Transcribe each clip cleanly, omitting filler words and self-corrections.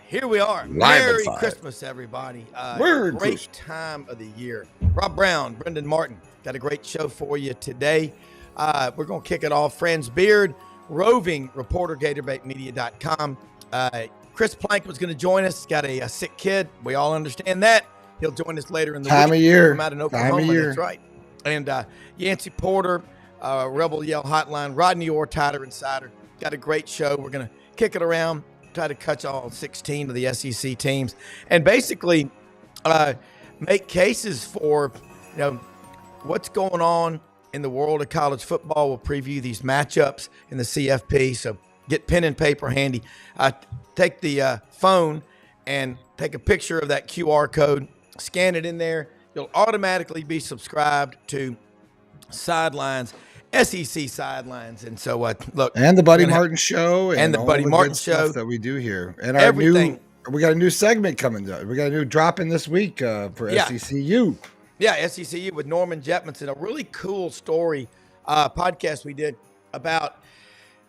Here we are. Live at Merry 5. Christmas, everybody. Merry Great Christmas. time of the year. Rob Brown, Brendan Martin, got a great show for you today. We're going to kick it off. Franz Beard, roving reporter, GatorbaitMedia.com. Chris Plank was going to join us. Got a sick kid. We all understand that. He'll join us later in the Time week. of year. From out in Oklahoma. That's right. And Yancey Porter, Rebel Yell Hotline, Rodney Orr, Tider Insider. Got a great show. We're going to kick it around, try to catch all 16 of the SEC teams, and basically make cases for what's going on in the world of college football. We'll preview these matchups in the CFP. So get pen and paper handy. Take the phone and take a picture of that QR code. Scan it in there. You'll automatically be subscribed to Sidelines, SEC Sidelines. And so, look. And the Buddy Martin Show. And the Buddy Martin Show. That we do here. And our everything. We got a new segment coming up. We got a new drop in this week for SECU. Yeah, SECU with Norman Jetmanson. A really cool story podcast we did about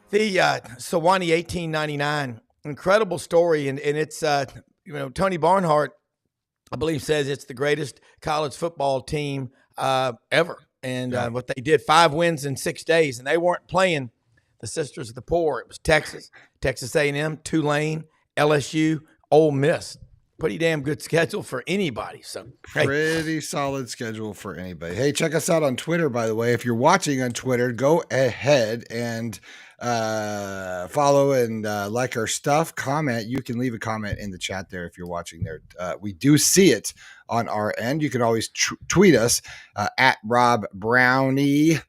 the Sewanee 1899. Incredible story. And it's, Tony Barnhart, I believe, says it's the greatest college football team ever. And what they did, 5 wins in 6 days. And they weren't playing the Sisters of the Poor. It was Texas, Texas A&M, Tulane, LSU, Ole Miss. Pretty damn good schedule for anybody. So pretty solid schedule for anybody. Hey, check us out on Twitter, by the way. If you're watching on Twitter, go ahead and follow and like our stuff. Comment. You can leave a comment in the chat there if you're watching there. We do see it on our end. You can always tweet us at Rob Brownie,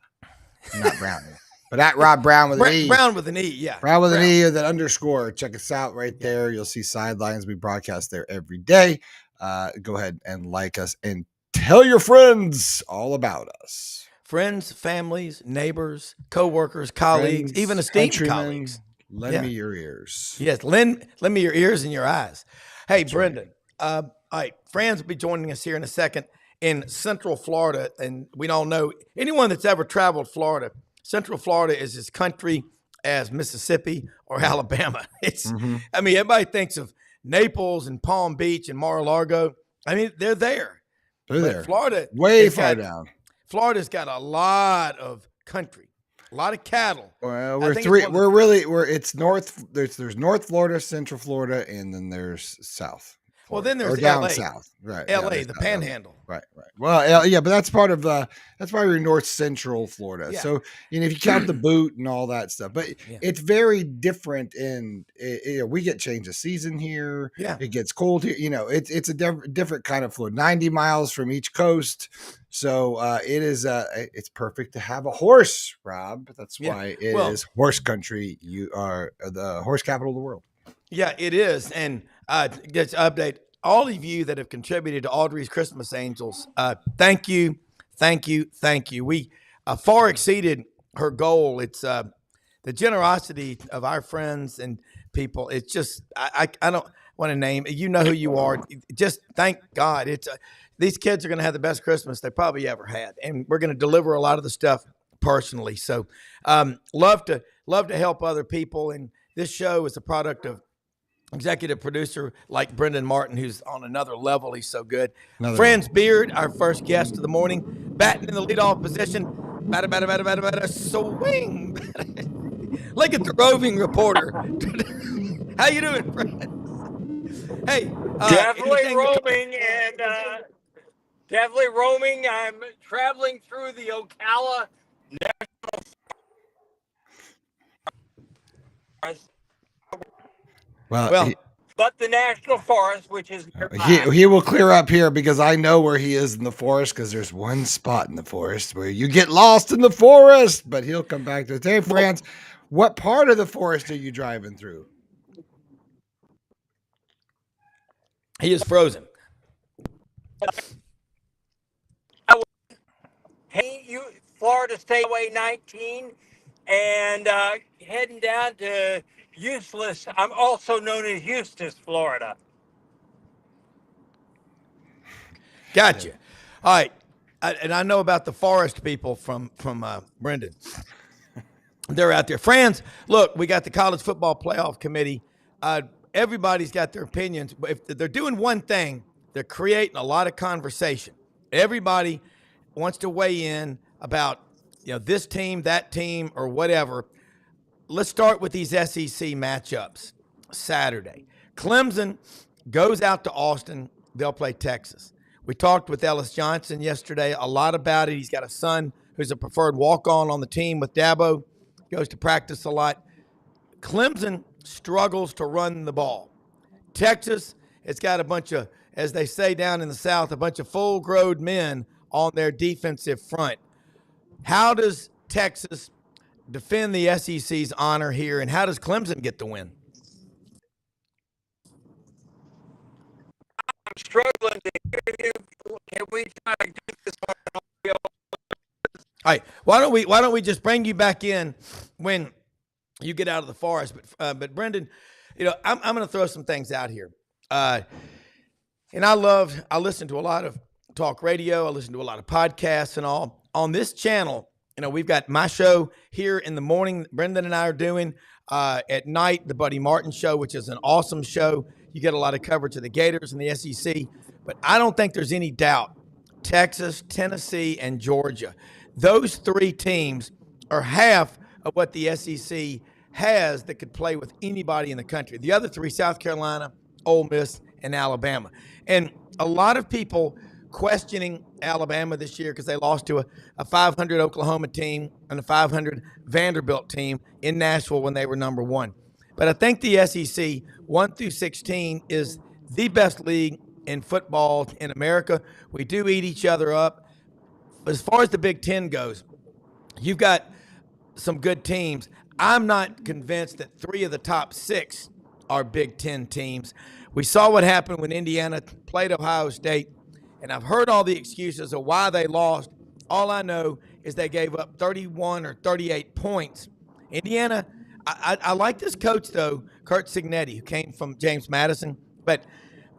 not Brownie. But at Rob Brown with an E. Brown with an E, yeah. Brown with an E with an underscore. Check us out right there. You'll see Sidelines. We broadcast there every day. Go ahead and like us and tell your friends all about us. Friends, families, neighbors, co-workers, colleagues, even esteemed colleagues. Lend me your ears. Yes, lend me your ears and your eyes. Hey, that's Brendan. Right. All right, Franz will be joining us here in a second in Central Florida. And we all know anyone that's ever traveled Florida, Central Florida is as country as Mississippi or Alabama. It's, I mean, everybody thinks of Naples and Palm Beach and Mar-a-Lago. I mean, they're there. They're there. Florida, way far down. Florida's got a lot of country, a lot of cattle. Well, it's north. There's North Florida, Central Florida, and then there's South. Well, then there's down LA. South, right? LA, the Panhandle. Right. Well, yeah, but that's part of that's why we're North Central Florida. Yeah. So if you count the boot and all that stuff, but it's very different. We get change of season here. Yeah, it gets cold here. It's a different kind of Florida. 90 miles from each coast. So it is. It's perfect to have a horse, Rob. That's why it is horse country. You are the horse capital of the world. Yeah, it is. And just update all of you that have contributed to Audrey's Christmas Angels. Thank you. We far exceeded her goal. It's the generosity of our friends and people. It's just, I don't want to name, you know who you are. Just thank God. It's these kids are going to have the best Christmas they probably ever had. And we're going to deliver a lot of the stuff personally. So love to help other people. And this show is a product of executive producer like Brendan Martin, who's on another level. He's so good. Franz Beard, our first guest of the morning, batting in the leadoff position. Batter, swing. Like a roving reporter. How you doing, Franz? Hey. Definitely roaming. I'm traveling through the Ocala National Forest. But the National Forest, which is he will clear up here because I know where he is in the forest because there's one spot in the forest where you get lost in the forest. But he'll come back to it. Hey, Franz, what part of the forest are you driving through? He is frozen. Hey, Florida State Way 19, and heading down to Useless. I'm also known as Eustis, Florida. Gotcha. All right. And I know about the forest people from Brendan. They're out there. Franz, look, we got the college football playoff committee. everybody's got their opinions. But if they're doing one thing, they're creating a lot of conversation. Everybody wants to weigh in about this team, that team, or whatever. Let's start with these SEC matchups. Saturday, Clemson goes out to Austin. They'll play Texas. We talked with Ellis Johnson yesterday a lot about it. He's got a son who's a preferred walk-on the team with Dabo. Goes to practice a lot. Clemson struggles to run the ball. Texas, it's got a bunch of, as they say down in the South, a bunch of full-grown men on their defensive front. How does Texas defend the SEC's honor here, and how does Clemson get the win? I'm struggling to hear you. Can we try to do this on audio? All right, why don't we just bring you back in when you get out of the forest? But Brendan, I'm going to throw some things out here, and I listen to a lot of talk radio, I listen to a lot of podcasts and all on this channel. We've got my show here in the morning. Brendan and I are doing at night the Buddy Martin Show, which is an awesome show. You get a lot of coverage of the Gators and the SEC, but I don't think there's any doubt. Texas, Tennessee, and Georgia. Those three teams are half of what the SEC has that could play with anybody in the country. The other three, South Carolina, Ole Miss, and Alabama. And a lot of people questioning Alabama this year because they lost to a 500 Oklahoma team and a 500 Vanderbilt team in Nashville when they were number one. But I think the SEC 1 through 16 is the best league in football in America. We do eat each other up. As far as the Big Ten goes, you've got some good teams. I'm not convinced that 3 of the top 6 are Big Ten teams. We saw what happened when Indiana played Ohio State, and I've heard all the excuses of why they lost. All I know is they gave up 31 or 38 points. Indiana, I like this coach, though, Curt Cignetti, who came from James Madison. But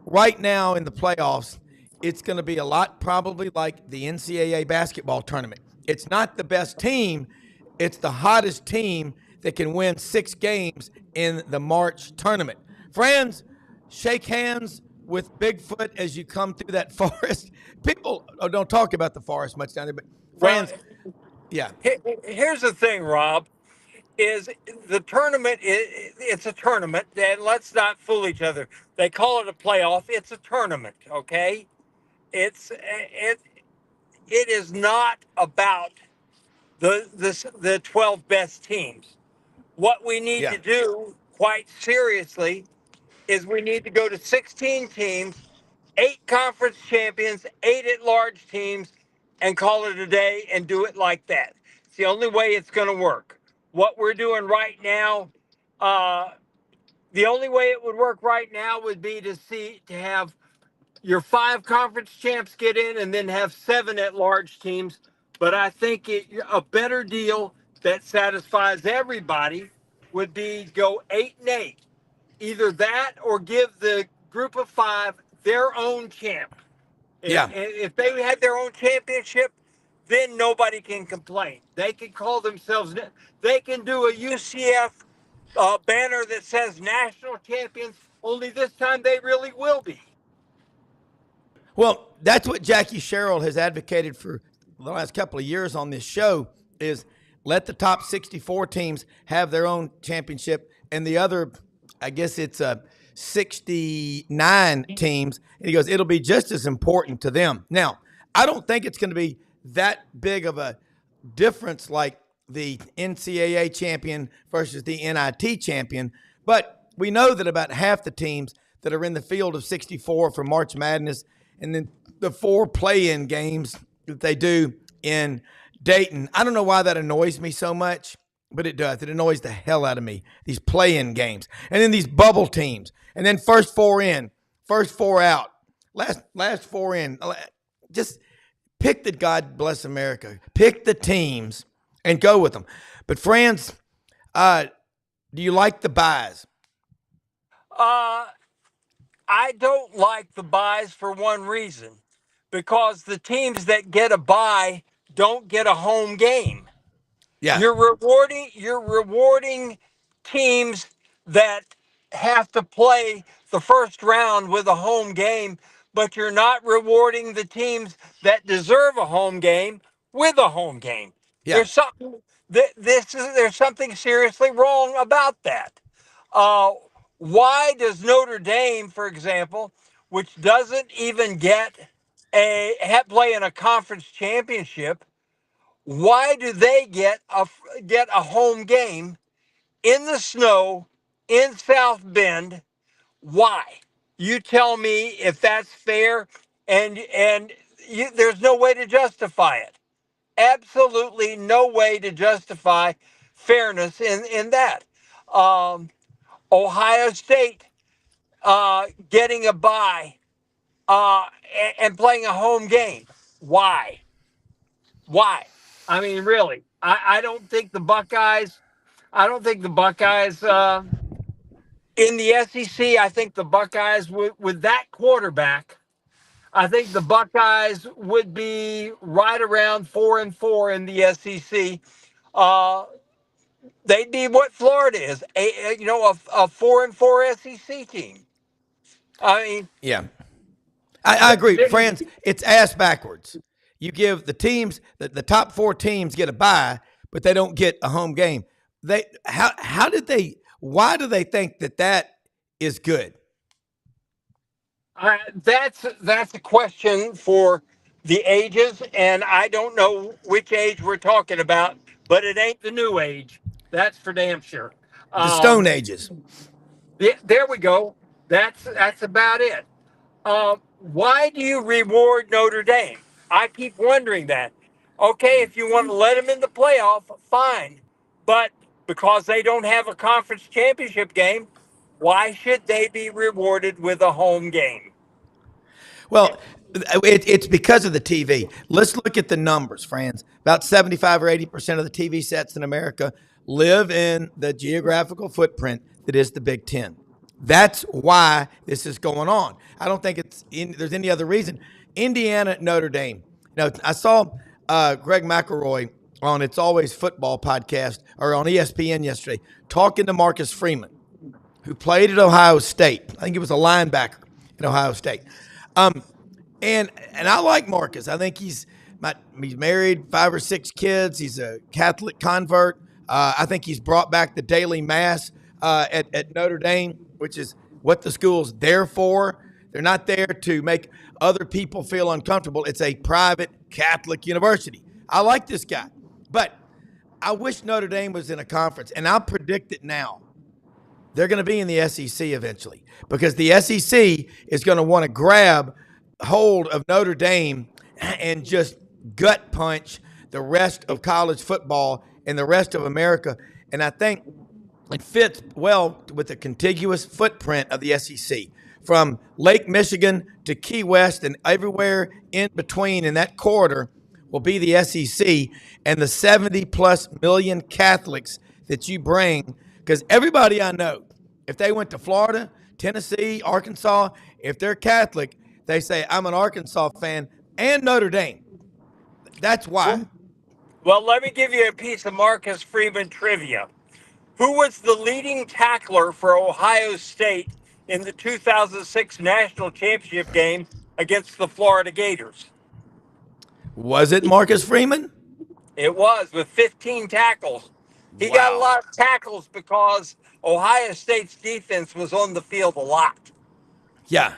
right now in the playoffs, it's going to be a lot probably like the NCAA basketball tournament. It's not the best team. It's the hottest team that can win 6 games in the March tournament. Friends, shake hands with Bigfoot as you come through that forest. People don't talk about the forest much down there, but friends, yeah. Here's the thing, Rob, is the tournament, it's a tournament, and let's not fool each other. They call it a playoff. It's a tournament, okay? It is not about the 12 best teams. What we need to do, quite seriously, is we need to go to 16 teams, 8 conference champions, 8 at-large teams, and call it a day and do it like that. It's the only way it's going to work. What we're doing right now, the only way it would work right now would be to have your 5 conference champs get in and then have 7 at-large teams. But I think a better deal that satisfies everybody would be go 8-8. Either that or give the group of 5 their own champ. Yeah. If they had their own championship, then nobody can complain. They can call themselves, they can do a UCF banner that says national champions, only this time they really will be. Well, that's what Jackie Sherrill has advocated for the last couple of years on this show is let the top 64 teams have their own championship and the other, I guess it's 69 teams. And he goes, it'll be just as important to them. Now, I don't think it's going to be that big of a difference like the NCAA champion versus the NIT champion, but we know that about half the teams that are in the field of 64 for March Madness and then the 4 play-in games that they do in Dayton. I don't know why that annoys me so much, but it does. It annoys the hell out of me, these play-in games. And then these bubble teams. And then first 4 in, first 4 out, last 4 in. Just pick the God bless America. Pick the teams and go with them. But friends, do you like the buys? I don't like the buys for one reason, because the teams that get a buy don't get a home game. Yeah. You're rewarding teams that have to play the first round with a home game, but you're not rewarding the teams that deserve a home game with a home game. Yeah. There's something there's something seriously wrong about that. Uh, why does Notre Dame, for example, which doesn't even get play in a conference championship, why do they get a home game in the snow in South Bend? Why? You tell me if that's fair, and there's no way to justify it. Absolutely no way to justify fairness in that. Um, Ohio State getting a bye and playing a home game. Why? Why? I mean, really, I don't think the Buckeyes. I don't think the Buckeyes in the SEC. I think the Buckeyes with that quarterback. I think the Buckeyes would be right around 4-4 in the SEC. Uh, they'd be what Florida is, a 4-4 SEC team. I mean, Yeah. I agree. they- Friends, it's ass backwards. You give the teams, the top 4 teams get a bye, but they don't get a home game. Why do they think that is good? that's a question for the ages, and I don't know which age we're talking about, but it ain't the new age. That's for damn sure. The Stone Um, Ages. there we go. That's about it. Why do you reward Notre Dame? I keep wondering that. Okay, if you want to let them in the playoff, fine, but because they don't have a conference championship game, why should they be rewarded with a home game? Well, it's because of the TV. Let's look at the numbers, friends. About 75 or 80% of the TV sets in America live in the geographical footprint that is the Big Ten. That's why this is going on. I don't think there's any other reason. Indiana, Notre Dame. I saw Greg McElroy on It's Always Football podcast or on ESPN yesterday talking to Marcus Freeman, who played at Ohio State. I think he was a linebacker at Ohio State. And I like Marcus. I think he's married, 5 or 6 kids. He's a Catholic convert. I think he's brought back the daily mass at Notre Dame, which is what the school's there for. They're not there to make other people feel uncomfortable. It's a private Catholic university. I like this guy, but I wish Notre Dame was in a conference, and I'll predict it now. They're going to be in the SEC eventually because the SEC is going to want to grab hold of Notre Dame and just gut punch the rest of college football and the rest of America. And I think it fits well with the contiguous footprint of the SEC. From Lake Michigan to Key West and everywhere in between in that corridor will be the SEC and the 70-plus million Catholics that you bring. Because everybody I know, if they went to Florida, Tennessee, Arkansas, if they're Catholic, they say, I'm an Arkansas fan and Notre Dame. That's why. Well, let me give you a piece of Marcus Freeman trivia. Who was the leading tackler for Ohio State in the 2006 national championship game against the Florida Gators? Was it Marcus Freeman? It was, with 15 tackles. He got a lot of tackles because Ohio State's defense was on the field a lot. Yeah,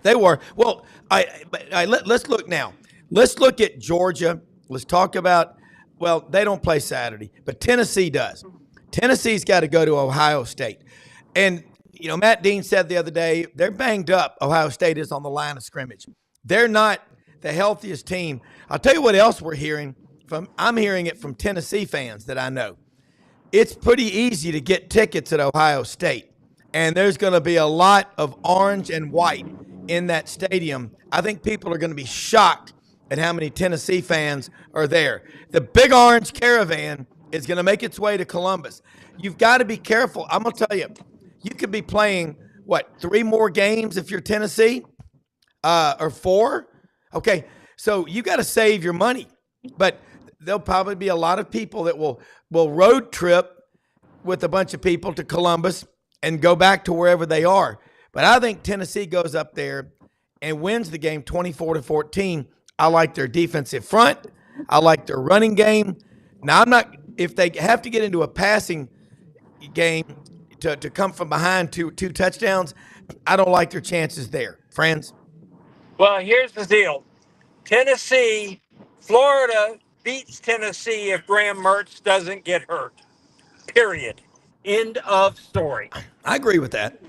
they were. Well, let's look now. Let's look at Georgia. Let's talk about, well, they don't play Saturday, but Tennessee does. Tennessee's got to go to Ohio State. And, Matt Dean said the other day, they're banged up. Ohio State is on the line of scrimmage. They're not the healthiest team. I'll tell you what else we're hearing I'm hearing it from Tennessee fans that I know. It's pretty easy to get tickets at Ohio State. And there's going to be a lot of orange and white in that stadium. I think people are going to be shocked at how many Tennessee fans are there. The Big Orange Caravan is going to make its way to Columbus. You've got to be careful. I'm going to tell you, you could be playing, 3 more games if you're Tennessee? Or 4? Okay, so you got to save your money. But there'll probably be a lot of people that will road trip with a bunch of people to Columbus and go back to wherever they are. But I think Tennessee goes up there and wins the game 24-14. I like their defensive front. I like their running game. Now, I'm not, if they have to get into a passing game to come from behind two touchdowns, I don't like their chances there, friends. Well, here's the deal. Florida beats Tennessee if Graham Mertz doesn't get hurt. Period. End of story. I agree with that.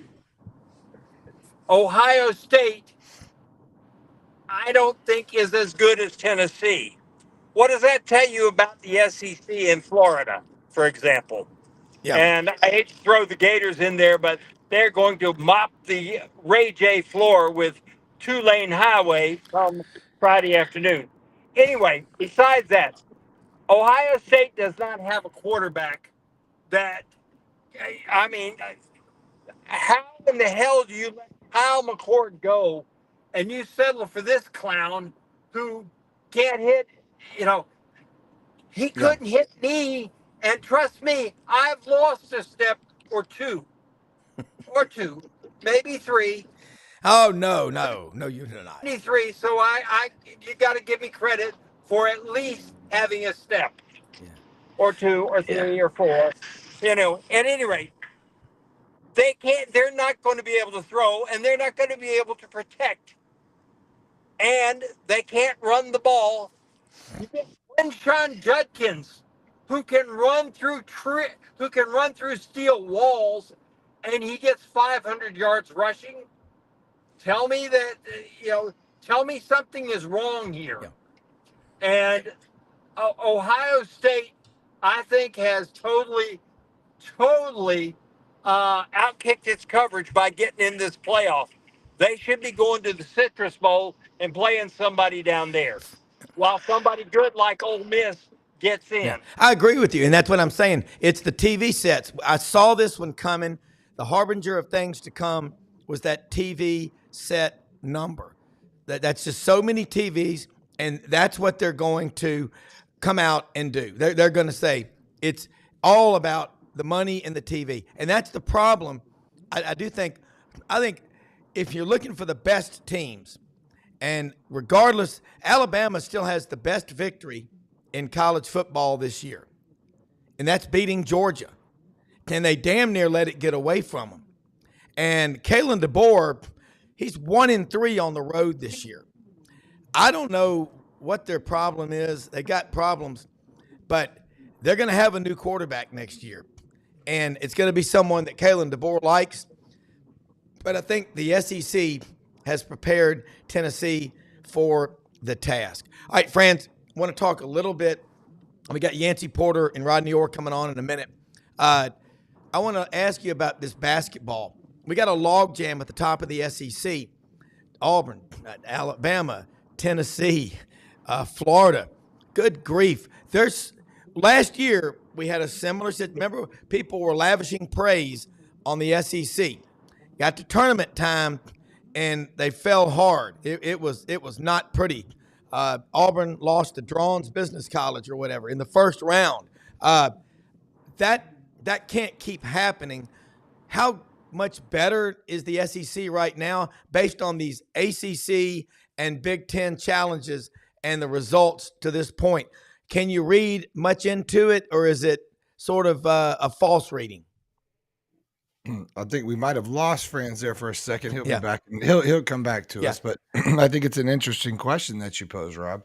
Ohio State, I don't think is as good as Tennessee. What does that tell you about the SEC in Florida, for example? Yeah. And I hate to throw the Gators in there, but they're going to mop the Ray J floor with two-lane highway come Friday afternoon. Anyway, besides that, Ohio State does not have a quarterback that, I mean, how in the hell do you let Kyle McCord go and you settle for this clown who can't hit, you know, he couldn't hit me. And trust me, I've lost a step or two, maybe three. Oh, no, you do not. 23. So you got to give me credit for at least having a step or two or three or four. You know, at any rate, they're not going to be able to throw and they're not going to be able to protect. And they can't run the ball. You get Quinshon Judkins, who can run through steel walls, and he gets 500 yards rushing. Tell me that tell me something is wrong here. Yeah. And Ohio State, I think, has totally outkicked its coverage by getting in this playoff. They should be going to the Citrus Bowl and playing somebody down there, while somebody good like Ole Miss gets in. Yeah, I agree with you, and that's what I'm saying. It's the TV sets. I saw this one coming. The harbinger of things to come was that TV set number. That's just so many TVs, and that's what they're going to come out and do. They're going to say it's all about the money and the TV, and that's the problem. I think if you're looking for the best teams, and regardless, Alabama still has the best victory in college football this year, and that's beating Georgia. And they damn near let it get away from them. And Kalen DeBoer, he's 1-3 on the road this year. I don't know what their problem is. They got problems, but they're going to have a new quarterback next year. And it's going to be someone that Kalen DeBoer likes. But I think the SEC has prepared Tennessee for the task. All right, friends, I want to talk a little bit. We got Yancey Porter and Rodney Orr coming on in a minute. I want to ask you about this basketball. We got a log jam at the top of the SEC. Auburn, Alabama, Tennessee, Florida. Good grief. Last year, we had a similar situation. Remember, people were lavishing praise on the SEC. Got to tournament time, and they fell hard. It was not pretty. Auburn lost to Drawn's Business College or whatever in the first round. That can't keep happening. How much better is the SEC right now based on these ACC and Big Ten challenges and the results to this point? Can you read much into it, or is it sort of a false reading? I think we might have lost Franz there for a second. He'll be back. He'll come back to us, but I think it's an interesting question that you pose, Rob.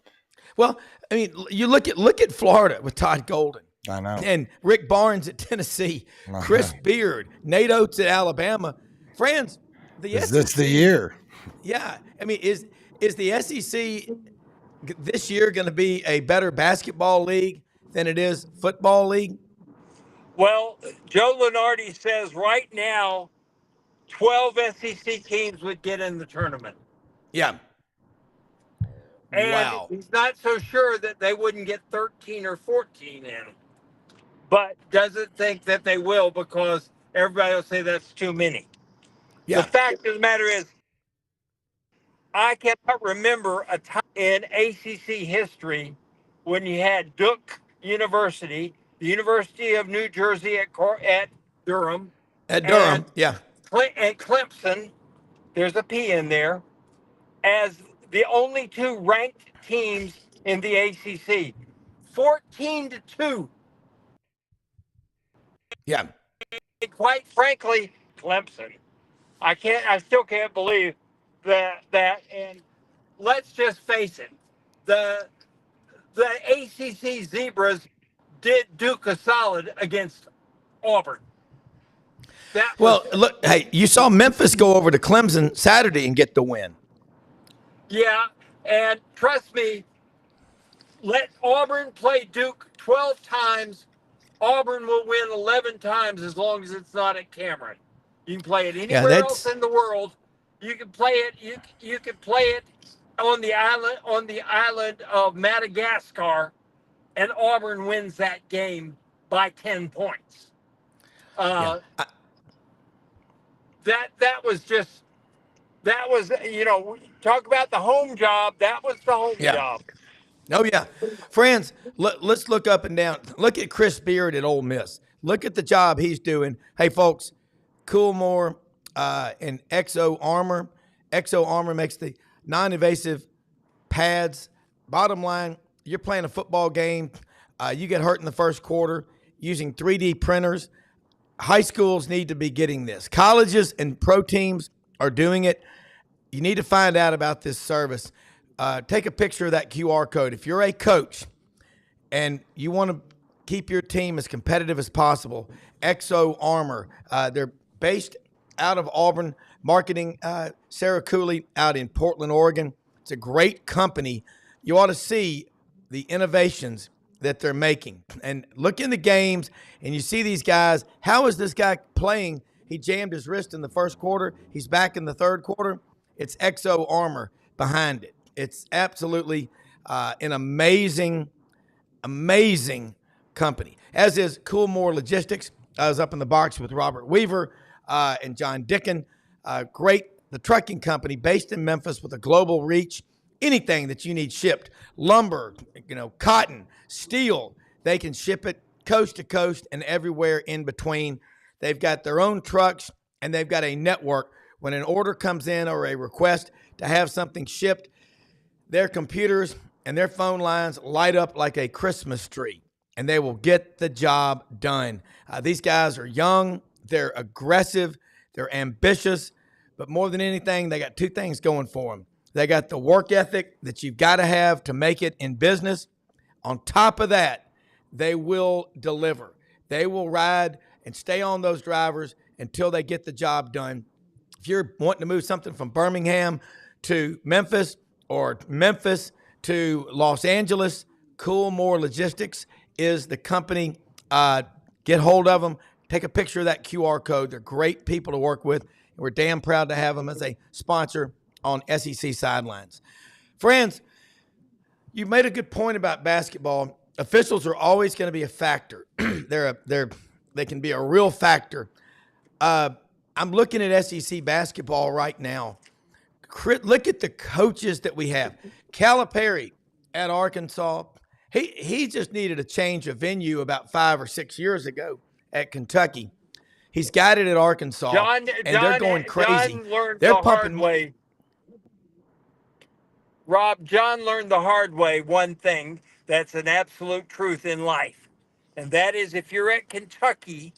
Well, I mean, you look at Florida with Todd Golden. I know. And Rick Barnes at Tennessee, Chris Beard, Nate Oates at Alabama. Friends, is this the year? Yeah. I mean, is the SEC this year going to be a better basketball league than it is football league? Well, Joe Lunardi says right now 12 SEC teams would get in the tournament. Yeah. And wow. He's not so sure that they wouldn't get 13 or 14 in, but doesn't think that they will because everybody will say that's too many. Yeah. The fact of the matter is, I cannot remember a time in ACC history when you had Duke University, the University of New Jersey at Durham, At and Durham, yeah. and Clemson, there's a P in there, as the only two ranked teams in the ACC. 14-2. Yeah. Quite frankly, Clemson. I still can't believe that. And let's just face it, the the ACC Zebras did Duke a solid against Auburn. That was, Well, look, hey, you saw Memphis go over to Clemson Saturday and get the win. yeah. And trust me, let Auburn play Duke 12 times. Auburn will win 11 times as long as it's not at Cameron. You can play it Yeah, anywhere else in the world. You can play it. You can play it on the island of Madagascar, and Auburn wins that game by 10 points. yeah. That was talk about the home job. That was the home Yeah. job. Oh, yeah. Friends, let's look up and down. Look at Chris Beard at Ole Miss. Look at the job he's doing. Hey, folks, Coolmore and Exo Armor. Exo Armor makes the non-invasive pads. Bottom line, you're playing a football game. You get hurt in the first quarter using 3D printers. High schools need to be getting this. Colleges and pro teams are doing it. You need to find out about this service. Take a picture of that QR code. If you're a coach and you want to keep your team as competitive as possible, Exo Armor, they're based out of Auburn, marketing Sarah Cooley out in Portland, Oregon. It's a great company. You ought to see the innovations that they're making. And look in the games, and you see these guys. How is this guy playing? He jammed his wrist in the first quarter. He's back in the third quarter. It's Exo Armor behind it. It's absolutely an amazing company, as is Coolmore Logistics. I was up in the box with Robert Weaver and John Dicken. Great, the trucking company based in Memphis with a global reach. Anything that you need shipped, lumber, cotton, steel, they can ship it coast to coast and everywhere in between. They've got their own trucks, and they've got a network. When an order comes in or a request to have something shipped, their computers and their phone lines light up like a Christmas tree, and they will get the job done. These guys are young, they're aggressive, they're ambitious, but more than anything, they got two things going for them. They got the work ethic that you've got to have to make it in business. On top of that, they will deliver. They will ride and stay on those drivers until they get the job done. If you're wanting to move something from Birmingham to Memphis or Memphis to Los Angeles, Coolmore Logistics is the company. Get hold of them. Take a picture of that QR code. They're great people to work with. We're damn proud to have them as a sponsor on SEC Sidelines. Friends, you made a good point about basketball. Officials are always going to be a factor. They can be a real factor. I'm looking at SEC basketball right now. Look at the coaches that we have. Calipari at Arkansas. He just needed a change of venue about 5 or 6 years ago at Kentucky. He's got it at Arkansas, they're going crazy. John learned They're the pumping hard way. Rob, John learned the hard way one thing that's an absolute truth in life. And that is, if you're at Kentucky,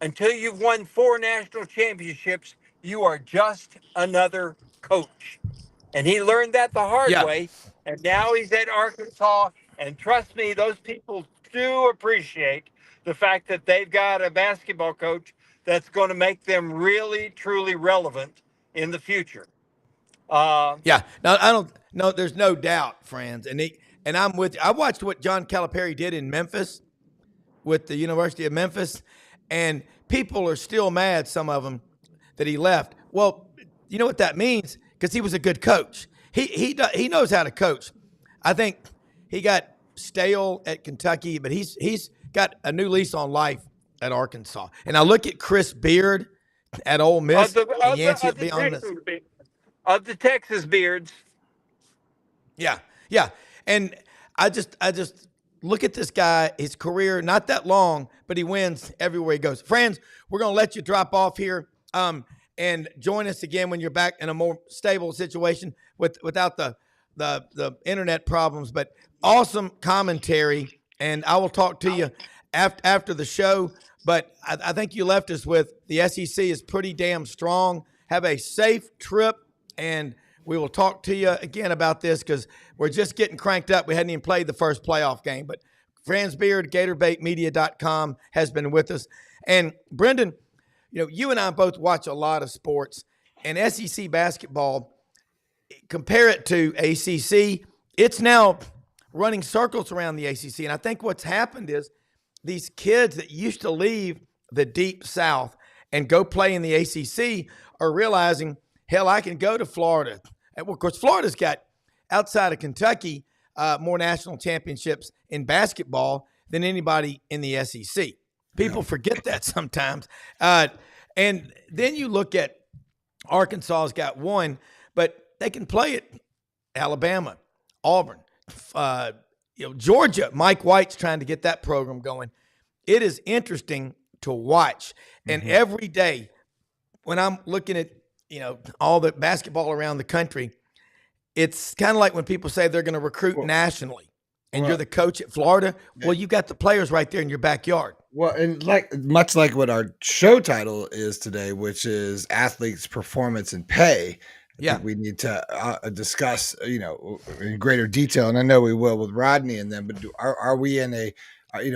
until you've won 4 national championships, you are just another coach. And he learned that the hard way. And now he's at Arkansas. And trust me, those people do appreciate the fact that they've got a basketball coach that's going to make them really, truly relevant in the future. No, I don't. No, there's no doubt, friends. And I'm with you. I watched what John Calipari did in Memphis with the University of Memphis, and people are still mad, some of them, that he left. Well, you know what that means? Because he was a good coach. He knows how to coach. I think he got stale at Kentucky, but he's got a new lease on life at Arkansas. And I look at Chris Beard at Ole Miss. Of the Texas Beards. Yeah. And I just look at this guy, his career, not that long, but he wins everywhere he goes. Friends, we're going to let you drop off here and join us again when you're back in a more stable situation without the internet problems. But awesome commentary, and I will talk to you after the show. But I think you left us with the SEC is pretty damn strong. Have a safe trip, and we will talk to you again about this because we're just getting cranked up. We hadn't even played the first playoff game. But Franz Beard, GatorBaitMedia.com, has been with us. And Brendan, you and I both watch a lot of sports, and SEC basketball, compare it to ACC, it's now running circles around the ACC. And I think what's happened is these kids that used to leave the deep South and go play in the ACC are realizing, hell, I can go to Florida. And of course, Florida's got, outside of Kentucky, more national championships in basketball than anybody in the SEC. People forget that sometimes. And then you look at Arkansas's got one, but they can play at Alabama, Auburn, Georgia. Mike White's trying to get that program going. It is interesting to watch. And every day when I'm looking at, all the basketball around the country, it's kind of like when people say they're going to recruit nationally and you're the coach at Florida. Well, you got the players right there in your backyard. Well, and much like what our show title is today, which is Athletes' Performance and Pay. I think we need to discuss, in greater detail, and I know we will with Rodney and them. But are we in a,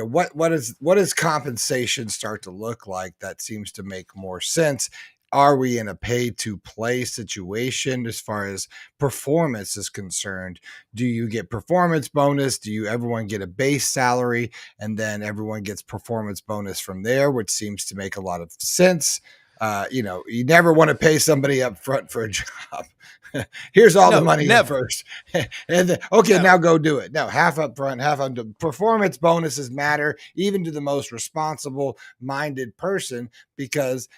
what does compensation start to look like? That seems to make more sense. Are we in a pay-to-play situation as far as performance is concerned? Do you get performance bonus? Do everyone get a base salary and then everyone gets performance bonus from there, which seems to make a lot of sense? You never want to pay somebody up front for a job. Here's all the money first. And then, now go do it. No, half up front, half on performance bonuses matter even to the most responsible minded person, because,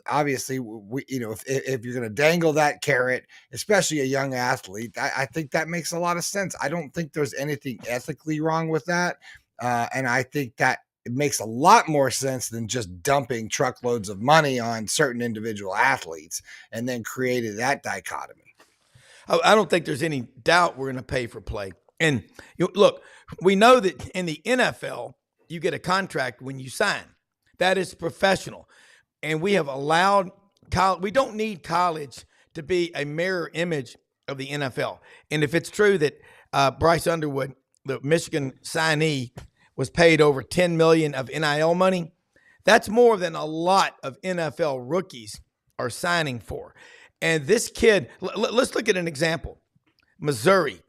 obviously if you're going to dangle that carrot, especially a young athlete, I think that makes a lot of sense. I don't think there's anything ethically wrong with that. And I think that it makes a lot more sense than just dumping truckloads of money on certain individual athletes and then created that dichotomy. I don't think there's any doubt we're going to pay for play. And look, we know that in the NFL, you get a contract when you sign. That is professional. And we have allowed college. We don't need college to be a mirror image of the NFL. And if it's true that Bryce Underwood, the Michigan signee, was paid over $10 million of NIL money, that's more than a lot of NFL rookies are signing for. And this kid, let's look at an example. Missouri,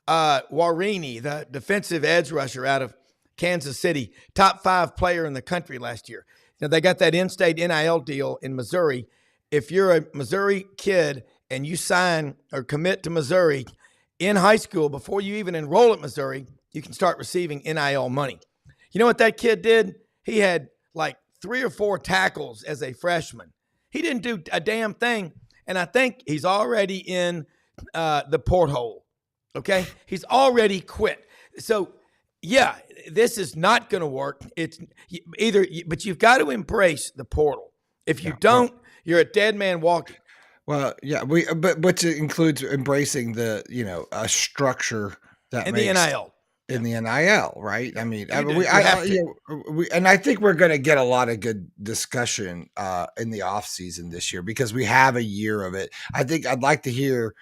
Warini, the defensive edge rusher out of Kansas City, top 5 player in the country last year. They got that in-state NIL deal in Missouri. If you're a Missouri kid and you sign or commit to Missouri in high school before you even enroll at Missouri, you can start receiving NIL money. You know what that kid did? He had like 3 or 4 tackles as a freshman. He didn't do a damn thing. And I think he's already in the porthole. Okay? He's already quit. So, yeah, this is not going to work. It's either, but you've got to embrace the portal. If you don't, you're a dead man walking. Well, yeah, but which includes embracing the, a structure that and makes the NIL. In the NIL, right? I mean, and I think we're going to get a lot of good discussion in the off season this year because we have a year of it. I think I'd like to hear,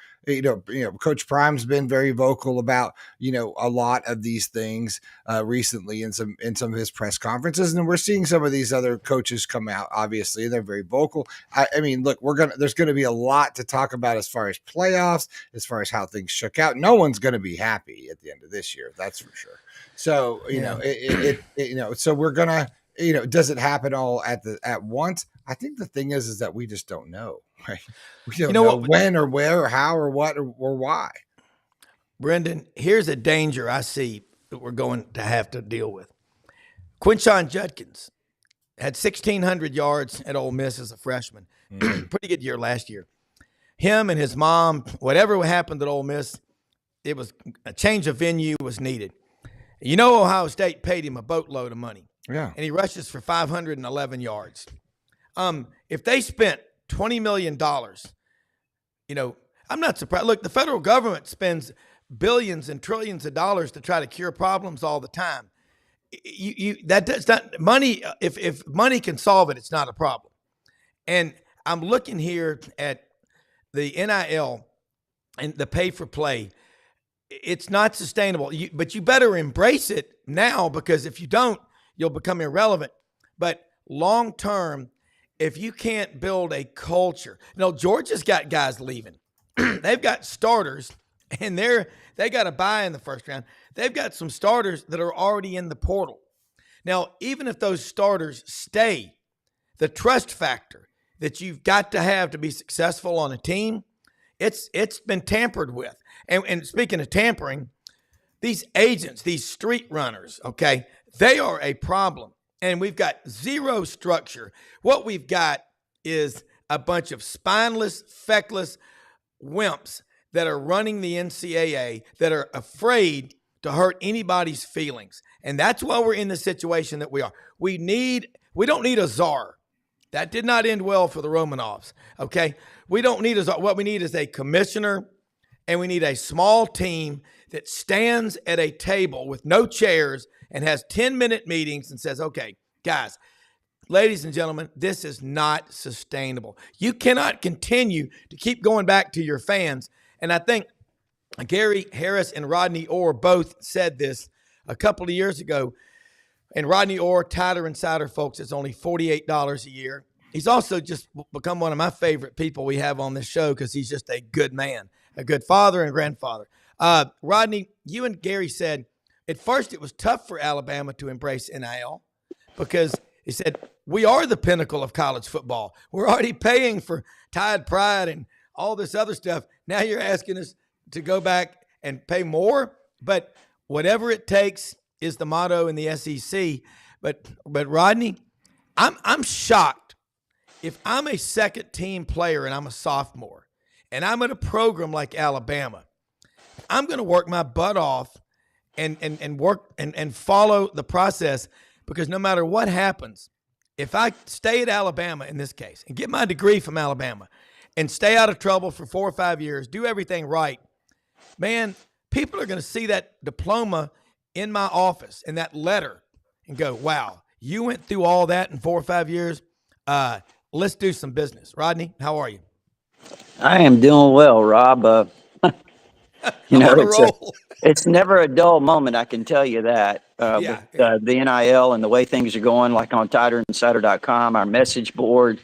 Coach Prime's been very vocal about, a lot of these things recently in some of his press conferences, and we're seeing some of these other coaches come out. Obviously, they're very vocal. I mean, look, there's going to be a lot to talk about as far as playoffs, as far as how things shook out. No one's going to be happy at the end of this year, that's for sure. So, so we're gonna, does it happen all at once? I think the thing is that we just don't know, right? We don't know when or where or how or what or why. Brendan, here's a danger I see that we're going to have to deal with. Quinshon Judkins had 1,600 yards at Ole Miss as a freshman. Pretty good year last year. Him and his mom, whatever happened at Ole Miss, it was a change of venue was needed. You know, Ohio State paid him a boatload of money, Yeah. and he rushes for 511 yards. If they spent $20 million, I'm not surprised. Look, the federal government spends billions and trillions of dollars to try to cure problems all the time. That does not money. If money can solve it, it's not a problem. And I'm looking here at the NIL and the pay for play. It's not sustainable. But you better embrace it now, because if you don't, you'll become irrelevant. But long term, if you can't build a culture, Georgia's got guys leaving. They've got starters, and they got a bye in the first round. They've got some starters that are already in the portal. Now, even if those starters stay, the trust factor that you've got to have to be successful on a team, it's been tampered with. And speaking of tampering, these agents, these street runners, okay, they are a problem. And we've got zero structure. What we've got is a bunch of spineless, feckless wimps that are running the NCAA that are afraid to hurt anybody's feelings. And that's why we're in the situation that we are. We don't need a czar. That did not end well for the Romanovs, okay? We don't need a czar. What we need is a commissioner, and we need a small team that stands at a table with no chairs and has 10-minute meetings and says, okay, guys, ladies and gentlemen, this is not sustainable. You cannot continue to keep going back to your fans. And I think Gary Harris and Rodney Orr both said this a couple of years ago. And Rodney Orr, Tighter Insider, folks, is only $48 a year. He's also just become one of my favorite people we have on this show because he's just a good man, a good father and grandfather. Rodney, you and Gary said at first it was tough for Alabama to embrace NIL because he said, we are the pinnacle of college football. We're already paying for Tide Pride and all this other stuff. Now you're asking us to go back and pay more, but whatever it takes is the motto in the SEC. But Rodney, I'm shocked. If I'm a second team player and I'm a sophomore and I'm at a program like Alabama, I'm going to work my butt off and work and follow the process, because no matter what happens, if I stay at Alabama in this case and get my degree from Alabama and stay out of trouble for 4 or 5 years, do everything right, man, people are going to see that diploma in my office and that letter and go, wow, you went through all that in 4 or 5 years. Let's do some business. Rodney, how are you? I am doing well, Rob. It's never a dull moment, I can tell you that. With the NIL and the way things are going, like on TighterInsider.com, our message board,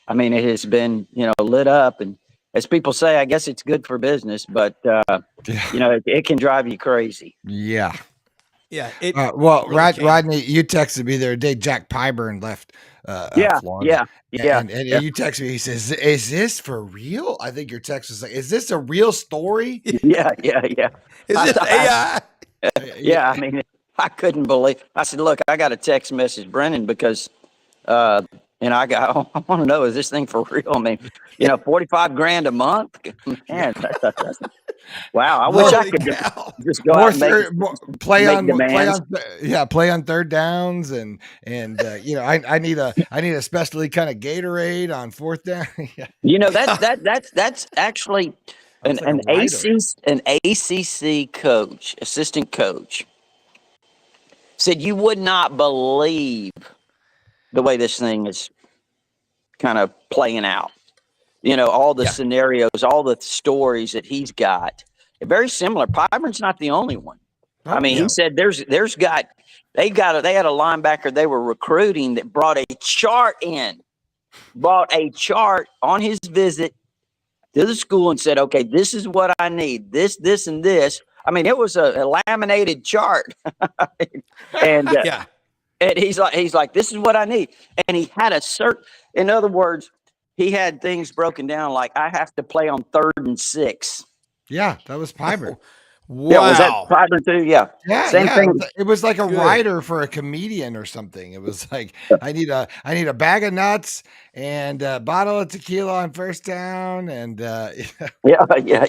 I mean, it has been, lit up. And as people say, I guess it's good for business, but, it can drive you crazy. Yeah. Yeah. Rodney, you texted me the other day. Jack Pyburn left Florida. Yeah. And you texted me. He says, "Is this for real?" I think your text was like, "Is this a real story?" Yeah. Is this AI? Yeah. I mean, I couldn't believe. I said, "Look, I got a text message, Brennan, because." And I want to know, is this thing for real? I mean, $45,000 a month, man. That's wow. I wish I could just go out and play on third downs, and I need a specially kind of Gatorade on fourth down. That's actually an ACC coach, assistant coach, said you would not believe the way this thing is kind of playing out. All the scenarios, all the stories that he's got, very similar. Pyburn's not the only one. He said they had a linebacker they were recruiting that brought a chart on his visit to the school and said, okay, this is what I need, this, and this. I mean, it was a laminated chart. And and he's like, this is what I need. And he had in other words, he had things broken down like, I have to play on 3rd and 6. Yeah, that was Pyburn. Yeah, was that Wow. 5-2? Yeah. Yeah, Same yeah. thing. It was like a Good. writer for a comedian or something. It was like, I need a bag of nuts and a bottle of tequila on first down. And Yeah, yeah, yeah.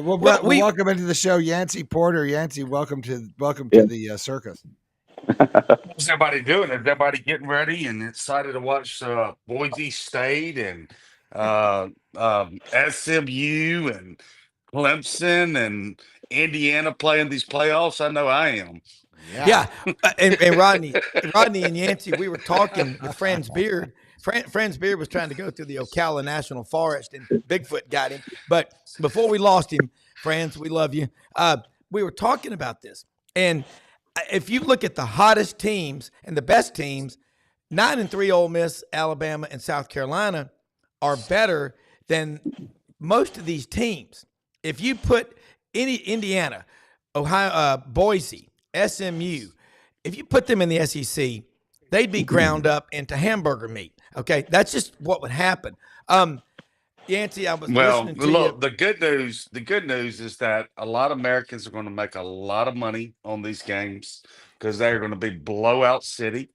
we'll Well, we'll welcome into the show Yancey Porter. Yancey, welcome to Yeah. the circus. How's everybody doing? Is everybody getting ready and excited to watch Boise State and SMU and Clemson and Indiana playing these playoffs? I know I am. Yeah. And Rodney and Yancey, we were talking with Franz Beard. Franz Beard was trying to go through the Ocala National Forest, and Bigfoot got him. But before we lost him, Franz, we love you. We were talking about this. And if you look at the hottest teams and the best teams, 9-3 Ole Miss, Alabama, and South Carolina are better than most of these teams. If you put any Indiana, Ohio, Boise, SMU, if you put them in the SEC, they'd be ground up into hamburger meat. Okay, that's just what would happen. Yancey, I was Well, listening to look, you. the good news is that a lot of Americans are going to make a lot of money on these games because they're going to be blowout city.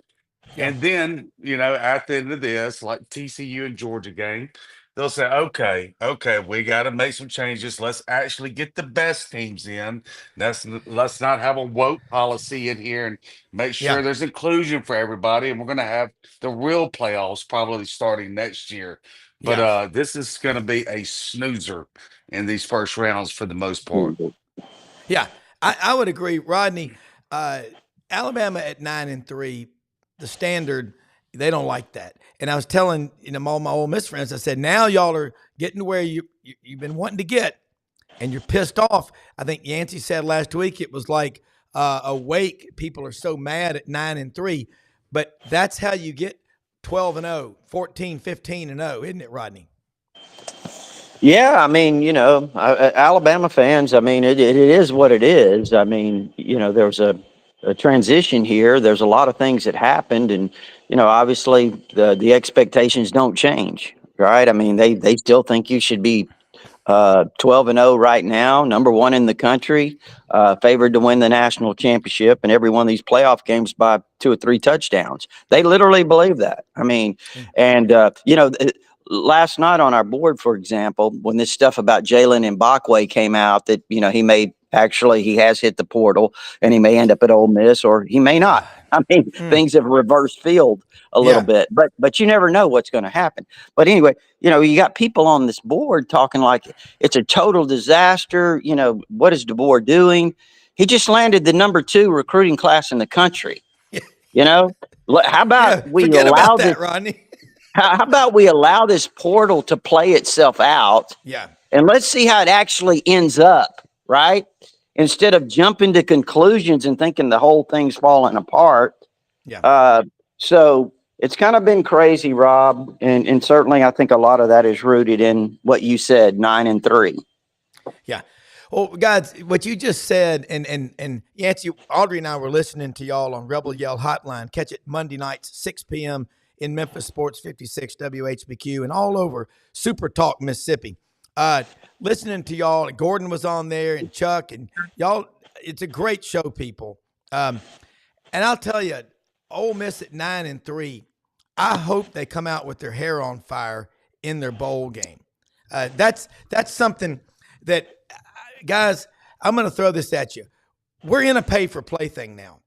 Yeah, And then, at the end of this, like TCU and Georgia game, they'll say, okay, we got to make some changes. Let's actually get the best teams in. Let's not have a woke policy in here and make yeah, sure there's inclusion for everybody. And we're going to have the real playoffs probably starting next year. But yeah. this is going to be a snoozer in these first rounds for the most part. Yeah, I would agree, Rodney. Alabama at 9-3, the standard, they don't like that. And I was telling all my Ole Miss friends, I said, now y'all are getting to where you've been wanting to get, and you're pissed off. I think Yancey said last week it was like a wake. People are so mad at 9-3, but that's how you get 12-0, 14, 15-0, isn't it, Rodney? Yeah, I mean, Alabama fans, I mean, it is what it is. I mean, there's a transition here. There's a lot of things that happened, and obviously the expectations don't change, right? I mean, they still think you should be 12-0 right now, number one in the country, favored to win the national championship, and every one of these playoff games by 2 or 3 touchdowns. They literally believe that. I mean, and last night on our board, for example, when this stuff about Jalen Mbakwe came out, that he has hit the portal and he may end up at Ole Miss or he may not. I mean, things have reversed field a little bit, but you never know what's going to happen. But anyway, you got people on this board talking like it's a total disaster. What is DeBoer doing? He just landed the number 2 recruiting class in the country. How about we forget allow about that, this, Rodney. how about we allow this portal to play itself out? Yeah. And let's see how it actually ends up, right? Instead of jumping to conclusions and thinking the whole thing's falling apart. Yeah. So it's kind of been crazy, Rob. And certainly I think a lot of that is rooted in what you said, 9-3. Yeah. Well, guys, what you just said, and Yancey, Audrey and I were listening to y'all on Rebel Yell Hotline. Catch it Monday nights, 6 p.m. in Memphis Sports 56 WHBQ and all over Super Talk, Mississippi. Listening to y'all, Gordon was on there and Chuck and y'all. It's a great show, people. And I'll tell you, Ole Miss at 9-3. I hope they come out with their hair on fire in their bowl game. That's something that, guys. I'm going to throw this at you. We're in a pay-for-play thing now.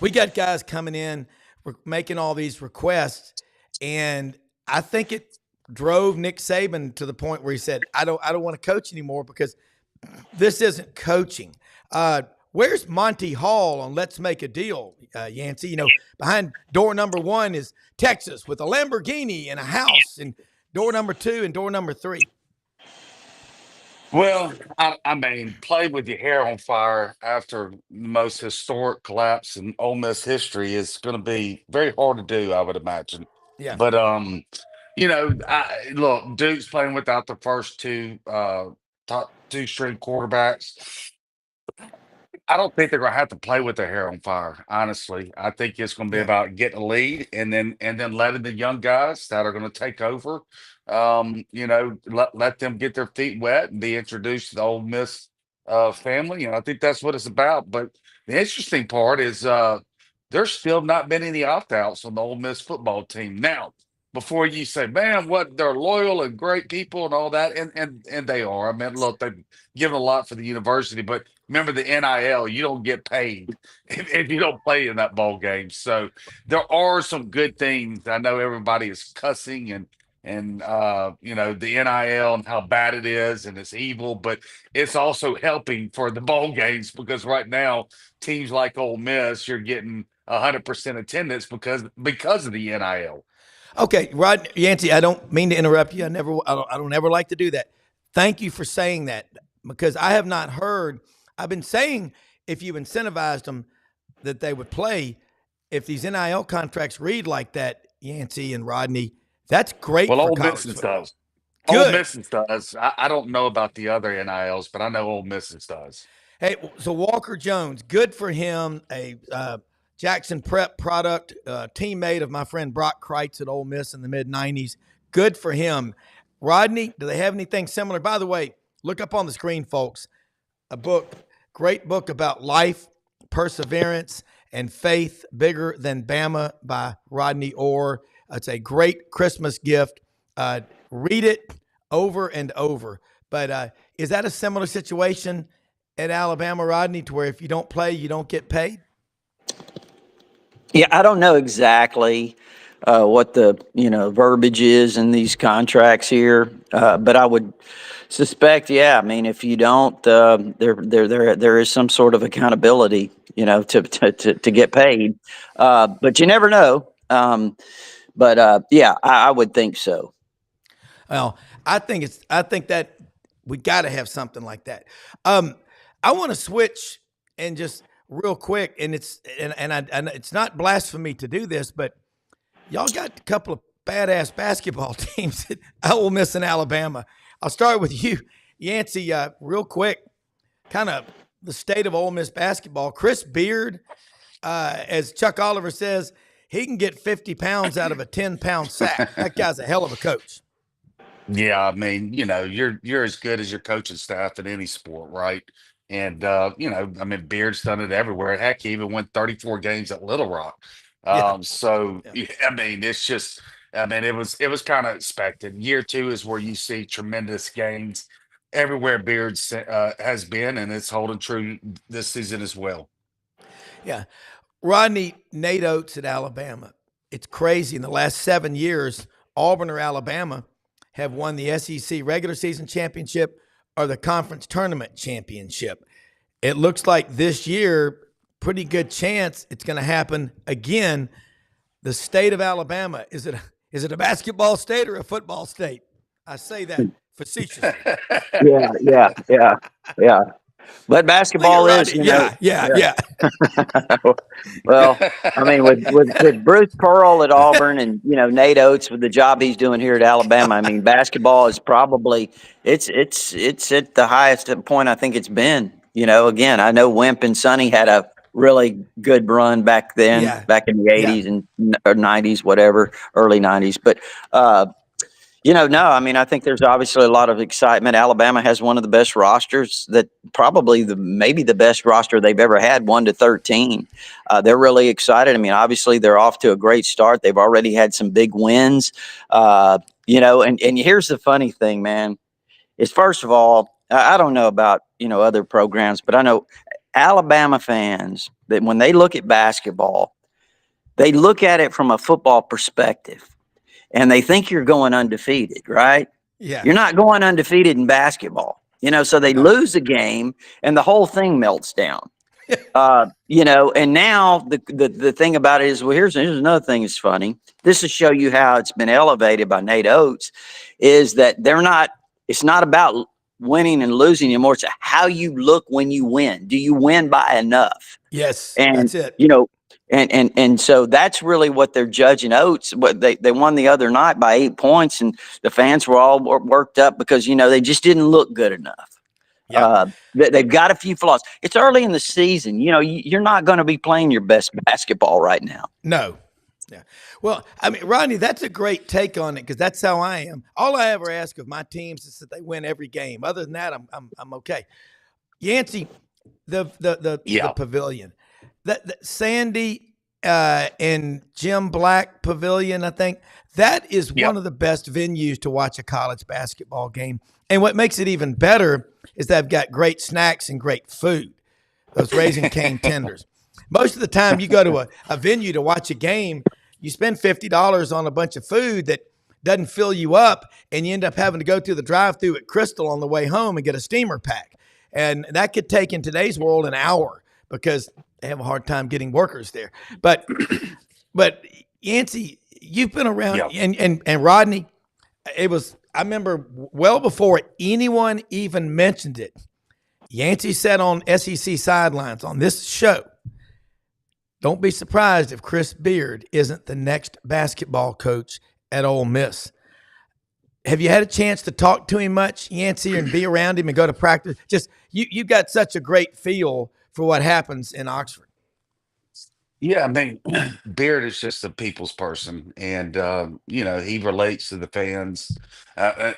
We got guys coming in, we're making all these requests, and I think it drove Nick Saban to the point where he said, I don't want to coach anymore because this isn't coaching. Where's Monty Hall on Let's Make a Deal, Yancey? Behind door number 1 is Texas with a Lamborghini and a house, and door number 2 and door number 3. Well, I mean, play with your hair on fire after the most historic collapse in Ole Miss history is going to be very hard to do, I would imagine. Yeah. But look, Duke's playing without the first 2 top 2 string quarterbacks. I don't think they're going to have to play with their hair on fire. Honestly, I think it's going to be about getting a lead and then letting the young guys that are going to take over, let them get their feet wet and be introduced to the Ole Miss family, and I think that's what it's about. But the interesting part is there's still not been any opt-outs on the Ole Miss football team. Now, before you say, man, what they're loyal and great people and all that, and they are. I mean, look, they've given a lot for the university, but remember the NIL, you don't get paid if you don't play in that ball game. So there are some good things. I know everybody is cussing and you know, the NIL and how bad it is and it's evil, but it's also helping for the bowl games because right now teams like Ole Miss, you're getting 100% attendance because of the NIL. Okay, Rod Yancey, I don't mean to interrupt you. I don't ever like to do that. Thank you for saying that because I have not heard. I've been saying if you incentivized them that they would play. If these NIL contracts read like that, Yancey and Rodney, that's great Well, for Ole college Miss football. does. Ole Good. Miss does. I don't know about the other NILs, but I know Ole Miss does. Hey, so Walker Jones, good for him. A Jackson Prep product, teammate of my friend Brock Kreitz at Ole Miss in the mid '90s. Good for him. Rodney, do they have anything similar? By the way, look up on the screen, folks. A book, great book about life, perseverance, and faith. Bigger Than Bama by Rodney Orr. It's a great Christmas gift. Read it over and over. But is that a similar situation at Alabama, Rodney, to where if you don't play, you don't get paid? Yeah, I don't know exactly what the verbiage is in these contracts here, but I would suspect, yeah. I mean, if you don't, there is some sort of accountability, to get paid, but you never know. Yeah, I would think so. Well, I think that we got to have something like that. I want to switch and just real quick, and it's not blasphemy to do this, but y'all got a couple of badass basketball teams at Ole Miss and Alabama. I'll start with you, Yancey, real quick. Kind of the state of Ole Miss basketball. Chris Beard, as Chuck Oliver says, he can get 50 pounds out of a 10-pound sack. That guy's a hell of a coach. Yeah, I mean, you're as good as your coaching staff in any sport, right? And I mean, Beard's done it everywhere. Heck, he even won 34 games at Little Rock. Yeah. So Yeah. yeah, I mean, it's just, I mean, it was kind of expected. Year two is where you see tremendous gains everywhere Beard's has been, and it's holding true this season as well. Yeah. Rodney, Nate Oates at Alabama. It's crazy. In the last 7 years, Auburn or Alabama have won the SEC regular season championship or the conference tournament championship. It looks like this year, pretty good chance it's going to happen again. The state of Alabama, is it a basketball state or a football state? I say that facetiously. Yeah. But basketball is, Yeah. Well, I mean, with Bruce Pearl at Auburn and Nate Oates with the job he's doing here at Alabama, I mean, basketball is probably it's at the highest point I think it's been. Again, I know Wimp and Sonny had a really good run back then, back in the '80s and or '90s, whatever, early '90s, but. No, I mean, I think there's obviously a lot of excitement. Alabama has one of the best rosters maybe the best roster they've ever had, 1-13. They're really excited. I mean, obviously they're off to a great start. They've already had some big wins, and here's the funny thing, man, is first of all, I don't know about, other programs, but I know Alabama fans that when they look at basketball, they look at it from a football perspective. And they think you're going undefeated, right? Yeah. You're not going undefeated in basketball, so they lose a game and the whole thing melts down. And now the thing about it is, well, here's another thing that's funny. This will show you how it's been elevated by Nate Oates, is that it's not about winning and losing anymore. It's how you look when you win. Do you win by enough? Yes, and that's it. And so that's really what they're judging Oates. What they won the other night by 8 points, and the fans were all worked up because they just didn't look good enough. Yeah. They've got a few flaws. It's early in the season. You're not going to be playing your best basketball right now. No. Yeah. Well, I mean, Rodney, that's a great take on it because that's how I am. All I ever ask of my teams is that they win every game. Other than that, I'm okay. Yancey, the Yeah. pavilion, that Sandy and Jim Black Pavilion, I think that is one Yep. of the best venues to watch a college basketball game. And what makes it even better is they've got great snacks and great food. Those Raising Cane tenders. Most of the time, you go to a venue to watch a game, you spend $50 on a bunch of food that doesn't fill you up, and you end up having to go through the drive-through at Crystal on the way home and get a steamer pack. And that could take, in today's world, an hour because they have a hard time getting workers there. But Yancey, you've been around, Yep. and Rodney, I remember well before anyone even mentioned it, Yancey said on SEC Sidelines on this show, don't be surprised if Chris Beard isn't the next basketball coach at Ole Miss. Have you had a chance to talk to him much, Yancey, and be around him and go to practice? Just you got such a great feel for what happens in Oxford. Yeah, I mean, Beard is just a people's person, and he relates to the fans.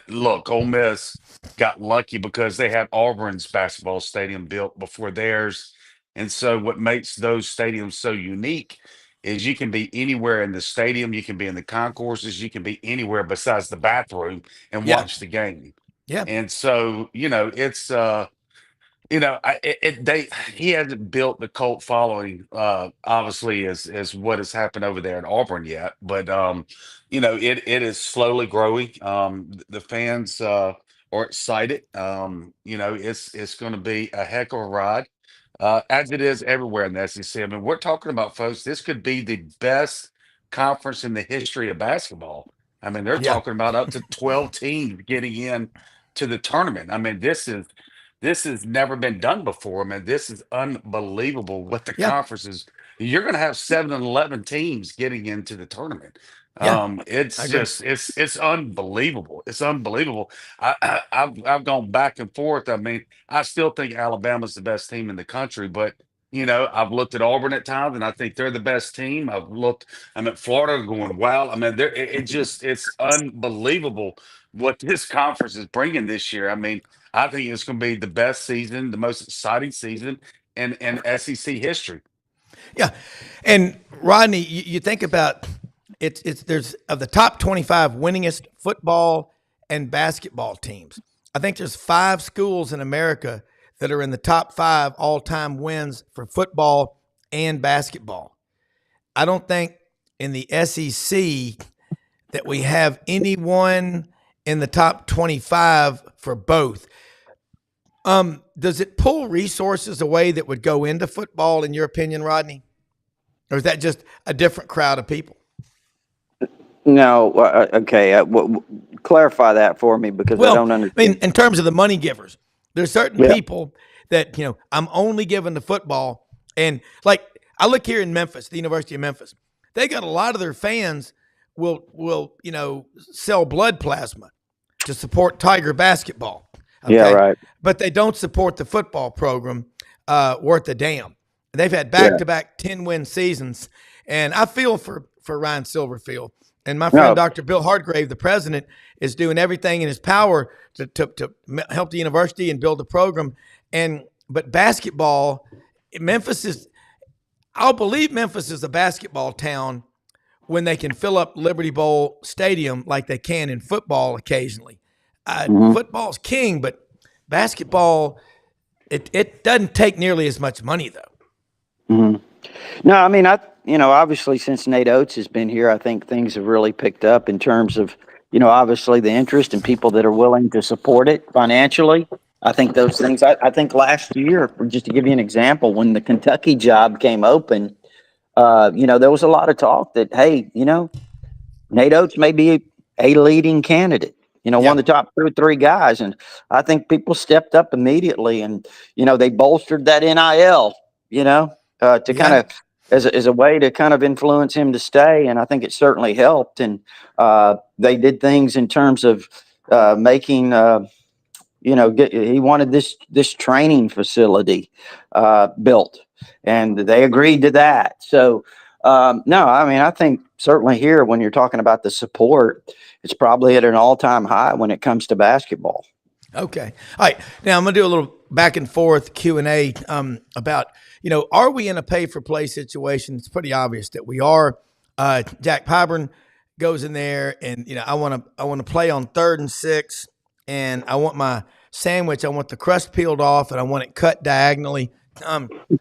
Look, Ole Miss got lucky because they had Auburn's basketball stadium built before theirs, and so what makes those stadiums so unique is you can be anywhere in the stadium, you can be in the concourses, you can be anywhere besides the bathroom and Yeah, watch the game. yeah, And so, it's he hasn't built the cult following, obviously, as what has happened over there in Auburn yet, but it is slowly growing. The fans are excited. It's going to be a heck of a ride, as it is everywhere in the SEC. I mean, we're talking about, folks. This could be the best conference in the history of basketball. I mean, they're yeah, talking about up to 12 teams getting in to the tournament. I mean, this has never been done before. I mean, this is unbelievable what the yeah, conference is. You're going to have 7 and 11 teams getting into the tournament. yeah. I It's agree. just it's unbelievable. It's unbelievable. I've gone back and forth. I mean, I still think Alabama's the best team in the country, but I've looked at Auburn at times, and I think they're the best team. I'm at Florida going, wow. I mean, it's unbelievable what this conference is bringing this year. I mean, I think it's going to be the best season, the most exciting season in SEC history. Yeah, and Rodney, you think about it's there's of the top 25 winningest football and basketball teams. I think there's 5 schools in America that are in the top 5 all-time wins for football and basketball. I don't think in the SEC that we have anyone in the top 25 for both. Does it pull resources away that would go into football, in your opinion, Rodney? Or is that just a different crowd of people? No, okay. Clarify that for me because I Well, don't I understand. mean, in terms of the money givers, there's certain Yeah. people that, I'm only giving to football. And like, I look here in Memphis, the University of Memphis, they got a lot of their fans will sell blood plasma to support Tiger basketball. Okay? Yeah, right. But they don't support the football program worth a damn. They've had Yeah. back-to-back 10-win seasons. And I feel for Ryan Silverfield. And my friend, No. Dr. Bill Hardgrave, the president, is doing everything in his power to help the university and build the program. But basketball, I'll believe Memphis is a basketball town when they can fill up Liberty Bowl Stadium like they can in football occasionally. Football's king, but basketball, it doesn't take nearly as much money, though. No, I mean, obviously since Nate Oates has been here, I think things have really picked up in terms of, obviously the interest and people that are willing to support it financially. I think those things, I think last year, just to give you an example, when the Kentucky job came open, there was a lot of talk that, hey, Nate Oates may be a leading candidate, one of the top 2 or 3 guys. And I think people stepped up immediately and, they bolstered that NIL, to kind of as a way to kind of influence him to stay. And I think it certainly helped. And they did things in terms of making, he wanted this training facility built, and they agreed to that. So, no, I mean, I think certainly here, when you're talking about the support, it's probably at an all-time high when it comes to basketball. Okay. All right. Now I'm going to do a little back and forth Q&A about, are we in a pay for play situation? It's pretty obvious that we are. Jack Pyburn goes in there and, I want to play on 3rd and 6 and I want my sandwich. I want the crust peeled off and I want it cut diagonally.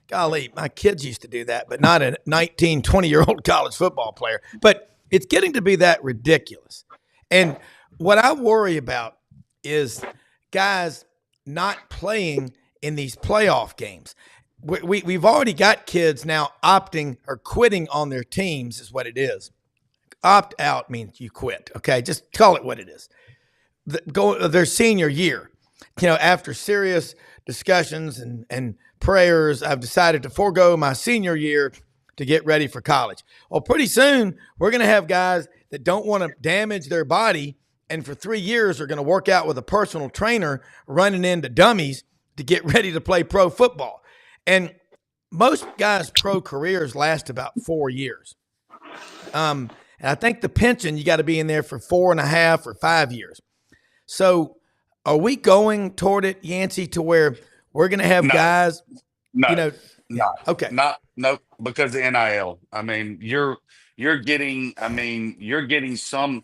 Golly, my kids used to do that, but not a 19, 20-year-old college football player. But it's getting to be that ridiculous. And what I worry about is guys not playing in these playoff games. We've already got kids now opting or quitting on their teams is what it is. Opt out means you quit. Okay, just call it what it is. Their senior year, after serious discussions and prayers, I've decided to forego my senior year to get ready for college. Well, pretty soon we're going to have guys that don't want to damage their body and for 3 years are going to work out with a personal trainer running into dummies to get ready to play pro football. And most guys' pro careers last about 4 years. And I think the pension, you got to be in there for 4.5 or 5 years. So are we going toward it, Yancey, to where we're going to have guys, No. Okay. No, because the NIL. I mean, you're getting some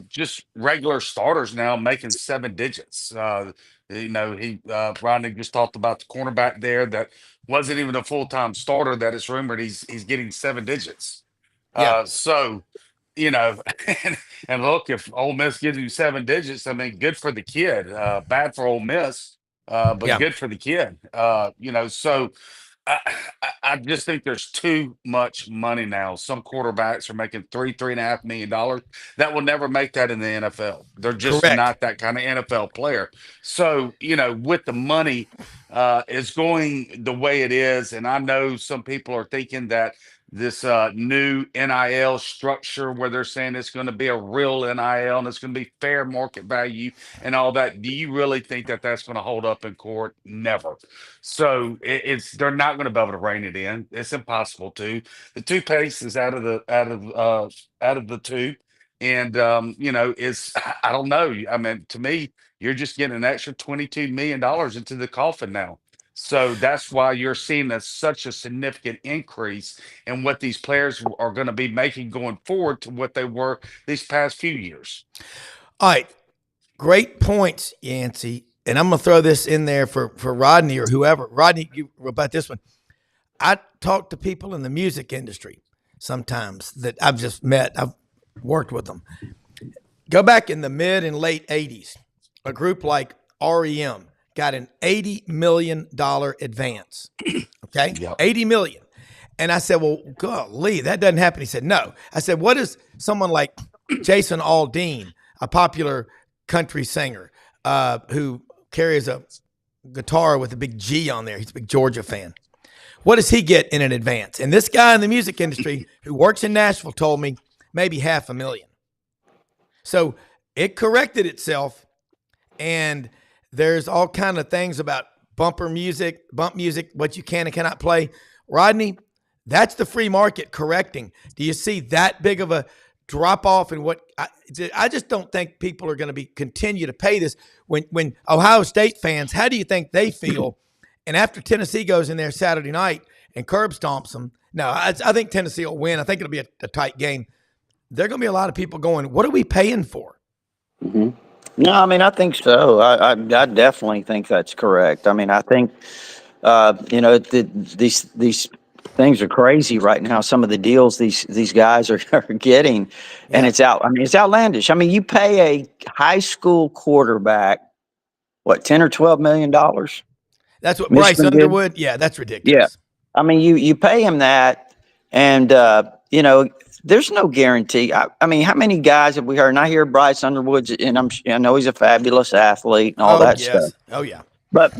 just regular starters now making 7 digits. Rodney just talked about the cornerback there that wasn't even a full-time starter that it's rumored he's getting 7 digits. Yeah. So, and look, if Ole Miss gives you 7 digits, I mean, good for the kid. Bad for Ole Miss, but good for the kid. So I just think there's too much money now. Some quarterbacks are making $3.5 million that will never make that in the NFL. They're just Correct. not that kind of NFL player. So, with the money is going the way it is, and I know some people are thinking that this new NIL structure where they're saying it's going to be a real NIL and it's going to be fair market value and all that. Do you really think that that's going to hold up in court? Never. So they're not going to be able to rein it in. It's impossible to. The toothpaste is out of the tube, and it's I don't know. I mean, to me, you're just getting an extra $22 million into the coffin now. So that's why you're seeing such a significant increase in what these players are going to be making going forward to what they were these past few years. All right. Great points, Yancey. And I'm going to throw this in there for Rodney or whoever. Rodney, about this one. I talk to people in the music industry sometimes that I've just met. I've worked with them. Go back in the mid and late 80s. A group like REM got an $80 million advance. Okay? Yep. $80 million. And I said, well, golly, that doesn't happen. He said, no. I said, what is someone like Jason Aldean, a popular country singer who carries a guitar with a big G on there? He's a big Georgia fan. What does he get in an advance? And this guy in the music industry who works in Nashville told me maybe $500,000. So it corrected itself, and there's all kind of things about bump music, what you can and cannot play. Rodney, that's the free market correcting. Do you see that big of a drop off in what I just don't think people are going to continue to pay this when Ohio State fans, how do you think they feel? And after Tennessee goes in there Saturday night and curb stomps them, no, I think Tennessee will win. I think it'll be a tight game. There are going to be a lot of people going, what are we paying for? Mm-hmm. No, I mean, I think so. I definitely think that's correct. I mean, I think, these things are crazy right now. Some of the deals these guys are getting, and it's outlandish. I mean, you pay a high school quarterback, what, $10 or $12 million? That's what Bryce Underwood. Yeah, that's ridiculous. Yeah, I mean, you pay him that, and there's no guarantee. I mean, how many guys have we heard? And I hear Bryce Underwood, and I know he's a fabulous athlete and all that stuff. Oh yeah. But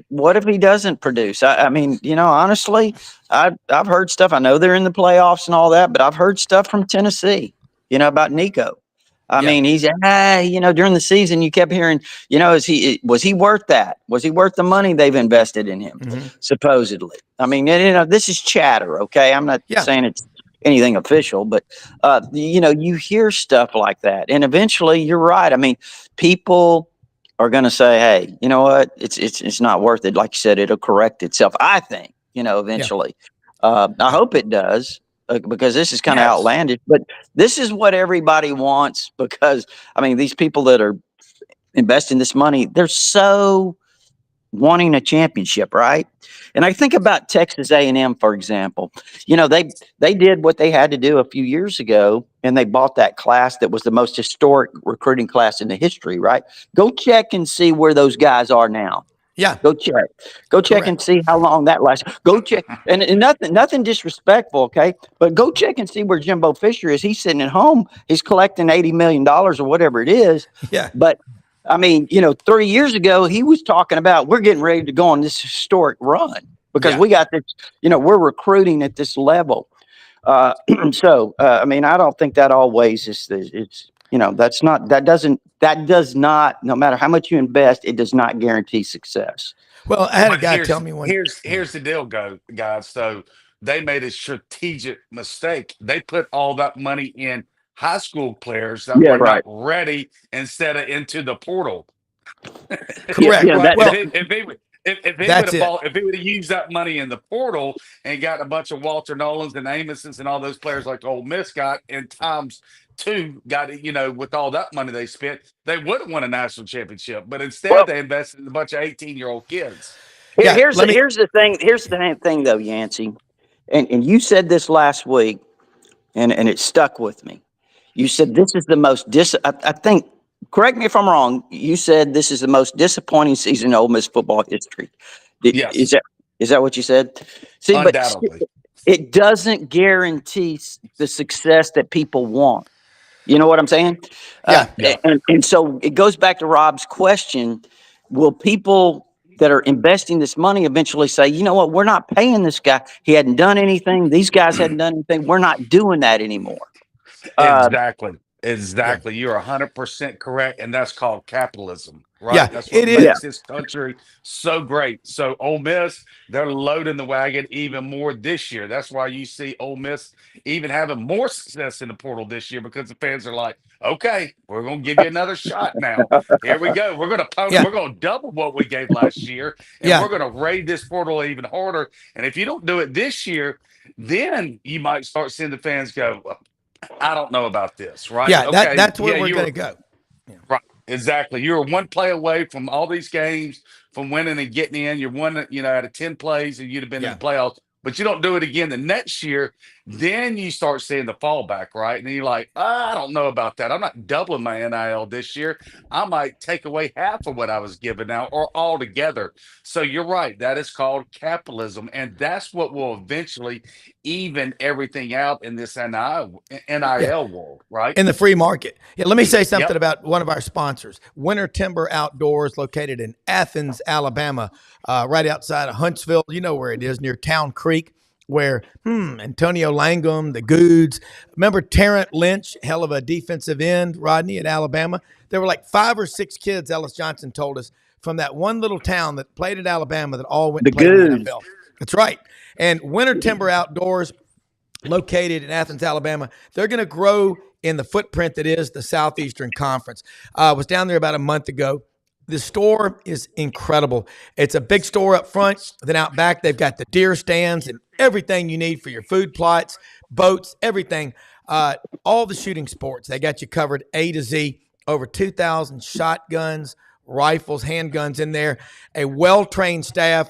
what if he doesn't produce? I mean, honestly, I've heard stuff. I know they're in the playoffs and all that, but I've heard stuff from Tennessee, about Nico. I mean, he's during the season you kept hearing, was he worth that? Was he worth the money they've invested in him? Mm-hmm. Supposedly. I mean, this is chatter. Okay, I'm not saying it's anything official, but you hear stuff like that, and eventually, you're right. I mean, people are going to say, "Hey, you know what? It's not worth it." Like you said, it'll correct itself. I think, eventually. I hope it does, because this is kind of Yes. outlandish. But this is what everybody wants, because I mean, these people that are investing this money, they're so wanting a championship, right? And I think about Texas A&M, for example. They did what they had to do a few years ago, and they bought that class that was the most historic recruiting class in the history, right? Go check and see where those guys are now. Yeah. Go check and see how long that lasts. Go check, and nothing disrespectful, okay? But go check and see where Jimbo Fisher is. He's sitting at home. He's collecting $80 million or whatever it is. Yeah. But I mean, 3 years ago, he was talking about, we're getting ready to go on this historic run because we got this, we're recruiting at this level. I mean, I don't think that always that does not, no matter how much you invest, it does not guarantee success. Well, I had a But guy tell me one. here's the deal, guys. So they made a strategic mistake. They put all that money in high school players that Yeah, were right. not ready instead of into the portal. Correct. Yeah, Right? Well, If he would have used that money in the portal and got a bunch of Walter Nolans and Amosons and all those players like Ole Miss got, and times two got it, with all that money they spent, they would have won a national championship. But instead, Well, they invested in a bunch of 18-year-old kids. here's the thing though, Yancey, and you said this last week, and it stuck with me. You said this is the most I think. Correct me if I'm wrong. You said this is the most disappointing season in Ole Miss football history. Yes. Is that what you said? See, Undoubtedly. but it doesn't guarantee the success that people want. You know what I'm saying? Yeah. And so it goes back to Rob's question: will people that are investing this money eventually say, you know what, we're not paying this guy. He hadn't done anything. These guys hadn't done anything. We're not doing that anymore. Exactly. You're 100% correct, and that's called capitalism, right? Yeah, That's what it is. makes this country so great. So Ole Miss, they're loading the wagon even more this year. That's why you see Ole Miss even having more success in the portal this year, because the fans are like, okay, we're going to give you another shot now. Here we go. We're going to double what we gave last year, and we're going to raid this portal even harder. And if you don't do it this year, then you might start seeing the fans go, I don't know about this, right? Yeah, Okay, that's where we're going to go. Right, exactly. You're one play away from all these games from winning and getting in. You're one, out of 10 plays, and you'd have been in the playoffs. But you don't do it again the next year, then you start seeing the fallback, right? And you're like, I don't know about that. I'm not doubling my NIL this year. I might take away half of what I was given now, or altogether. So you're right. That is called capitalism. And that's what will eventually even everything out in this NIL world, right? In the free market. Yeah, let me say something about one of our sponsors, Winter Timber Outdoors, located in Athens, Alabama, right outside of Huntsville. You know where it is, near Town Creek, where Antonio Langham, the Goods. Remember Terrence Lynch, hell of a defensive end, Rodney, at Alabama? There were like 5 or 6 kids, Ellis Johnson told us, from that one little town that played at Alabama that all went to play in the NFL. That's right. And Winter Timber Outdoors, located in Athens, Alabama, they're going to grow in the footprint that is the Southeastern Conference. I was down there about a month ago. The store is incredible. It's a big store up front. Then out back, they've got the deer stands and everything you need for your food plots, boats, everything. All the shooting sports. They got you covered A to Z. Over 2,000 shotguns, rifles, handguns in there. A well-trained staff.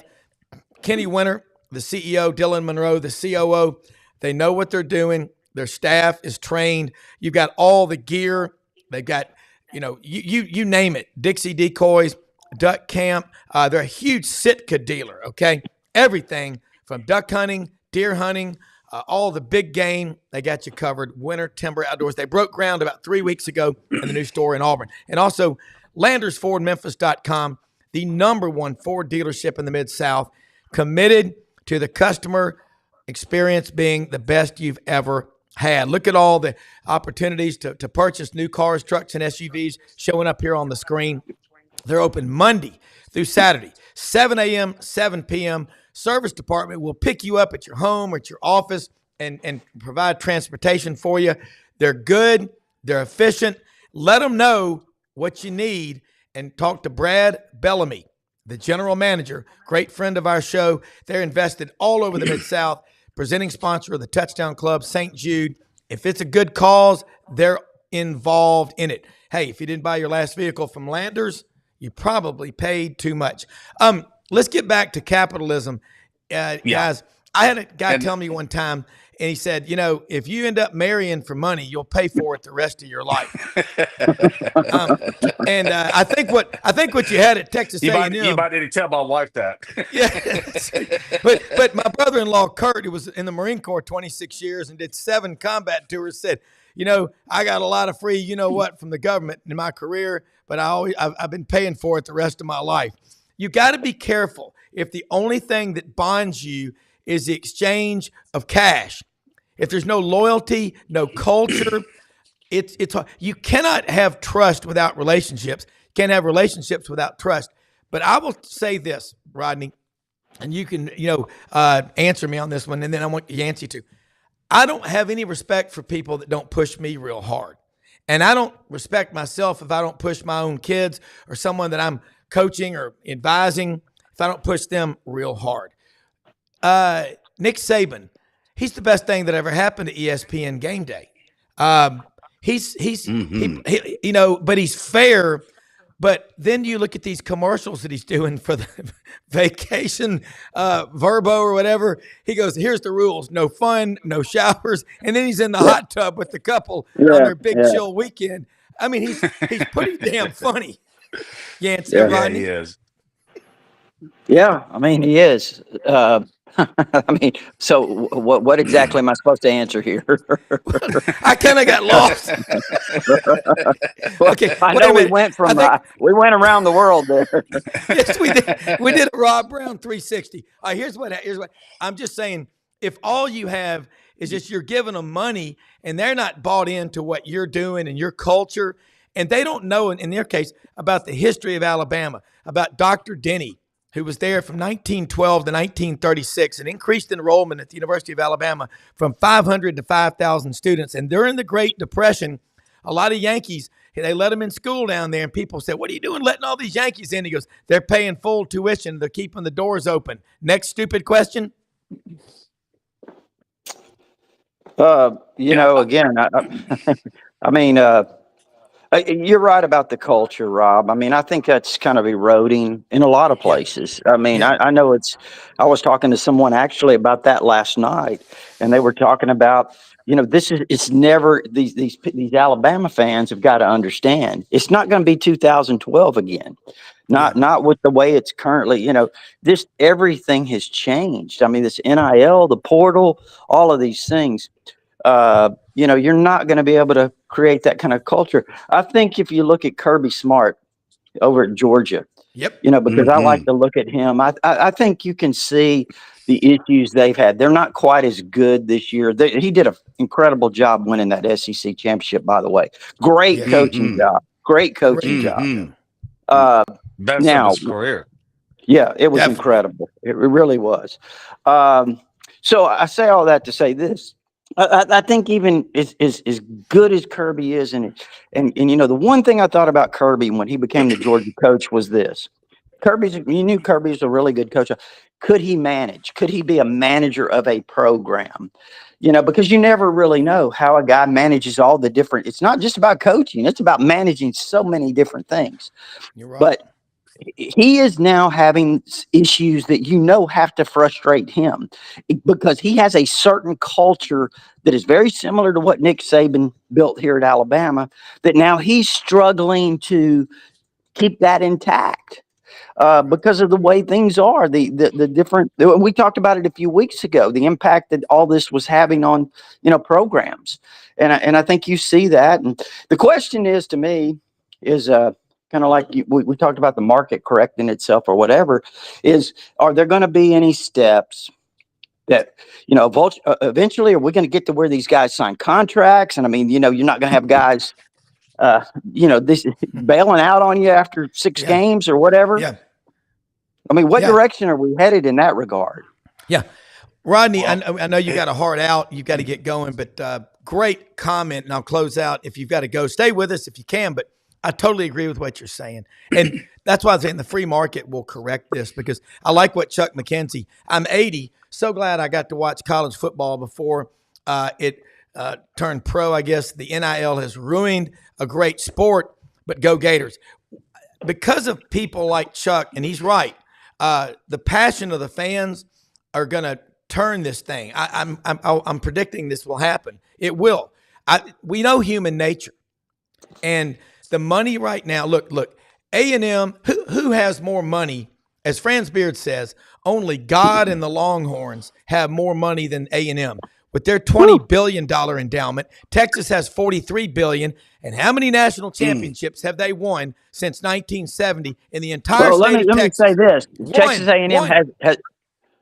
Kenny Winter, the CEO, Dylan Monroe, the COO, they know what they're doing. Their staff is trained. You've got all the gear. They've got, you name it. Dixie decoys, duck camp. They're a huge Sitka dealer, okay? Everything from duck hunting, deer hunting, all the big game. They got you covered. Winter Timber Outdoors. They broke ground about 3 weeks ago in the new store in Auburn. And also, LandersFordMemphis.com, the #1 Ford dealership in the Mid-South, committed to the customer experience being the best you've ever had. Look at all the opportunities to purchase new cars, trucks, and SUVs showing up here on the screen. They're open Monday through Saturday, 7 a.m., 7 p.m. Service department will pick you up at your home or at your office and provide transportation for you. They're good. They're efficient. Let them know what you need, and talk to Brad Bellamy, the general manager, great friend of our show. They're invested all over the Mid-South, presenting sponsor of the Touchdown Club, St. Jude. If it's a good cause, they're involved in it. Hey, if you didn't buy your last vehicle from Landers, you probably paid too much. Let's get back to capitalism. Guys, I had a guy tell me one time, and he said, if you end up marrying for money, you'll pay for it the rest of your life. I think what you had at Texas A&M. You might need to tell my wife that. Yeah, but my brother-in-law Kurt, who was in the Marine Corps 26 years and did 7 combat tours, said, I got a lot of free, from the government in my career, but I've been paying for it the rest of my life. You got to be careful if the only thing that bonds you is the exchange of cash. If there's no loyalty, no culture, it's hard. You cannot have trust without relationships. You can't have relationships without trust. But I will say this, Rodney, and you can answer me on this one, and then I want Yancey to. I don't have any respect for people that don't push me real hard. And I don't respect myself if I don't push my own kids or someone that I'm coaching or advising, if I don't push them real hard. Nick Saban, he's the best thing that ever happened to ESPN Game Day. But he's fair. But then you look at these commercials that he's doing for the vacation, Verbo or whatever. He goes, here's the rules: no fun, no showers, and then he's in the hot tub with the couple on their big chill weekend. I mean, he's pretty damn funny. Yancey, Yeah, he is. Yeah, I mean, he is. I mean, so what exactly am I supposed to answer here? I kind of got lost. Okay, I know we went around the world there. Yes, we did. We did a Rob Brown 360. Here's what I'm just saying. If all you have is just you're giving them money and they're not bought into what you're doing and your culture, and they don't know, in their case, about the history of Alabama, about Dr. Denny, who was there from 1912 to 1936 and increased enrollment at the University of Alabama from 500 to 5,000 students. And during the Great Depression, a lot of Yankees, they let them in school down there, and people said, what are you doing letting all these Yankees in? He goes, they're paying full tuition. They're keeping the doors open. Next stupid question. Again, I mean, you're right about the culture, Rob. I mean, I think that's kind of eroding in a lot of places. I mean, I know I was talking to someone actually about that last night, and they were talking about, it's never, these Alabama fans have got to understand, it's not going to be 2012 again. Not with the way it's currently, everything has changed. I mean, this NIL, the portal, all of these things. You're not going to be able to create that kind of culture. I think if you look at Kirby Smart over at Georgia, because I like to look at him, I think you can see the issues they've had. They're not quite as good this year. He did an incredible job winning that SEC championship, by the way. Great coaching job. Great coaching job. Best of his career. Yeah, it was incredible. It really was. So I say all that to say this. I think even as good as Kirby is, and the one thing I thought about Kirby when he became the Georgia coach was this: you knew Kirby's a really good coach. Could he manage? Could he be a manager of a program? Because you never really know how a guy manages all the different. It's not just about coaching; it's about managing so many different things. You're right. But he is now having issues that have to frustrate him because he has a certain culture that is very similar to what Nick Saban built here at Alabama, that now he's struggling to keep that intact because of the way things are, the different, we talked about it a few weeks ago, the impact that all this was having on, programs. And I think you see that. And the question is, to me, is, kind of like we talked about the market correcting itself or whatever, are there going to be any steps that, eventually are we going to get to where these guys sign contracts? And I mean, you're not going to have guys, this bailing out on you after 6 games or whatever. Yeah. I mean, what direction are we headed in that regard? Yeah. Rodney, I know you got a heart out. You've got to get going, but great comment. And I'll close out. If you've got to go, stay with us if you can. But I totally agree with what you're saying. And that's why I was saying the free market will correct this, because I like what Chuck McKenzie, I'm 80. So glad I got to watch college football before it turned pro. I guess the NIL has ruined a great sport, but go Gators. Because of people like Chuck, and he's right, the passion of the fans are going to turn this thing. I'm predicting this will happen. It will. We know human nature. And the money right now, look, A&M, who has more money? As Franz Beard says, only God and the Longhorns have more money than A&M. With their $20 billion endowment, Texas has $43 billion. And how many national championships have they won since 1970 in the entire state of Texas? Let me say this. Texas A&M has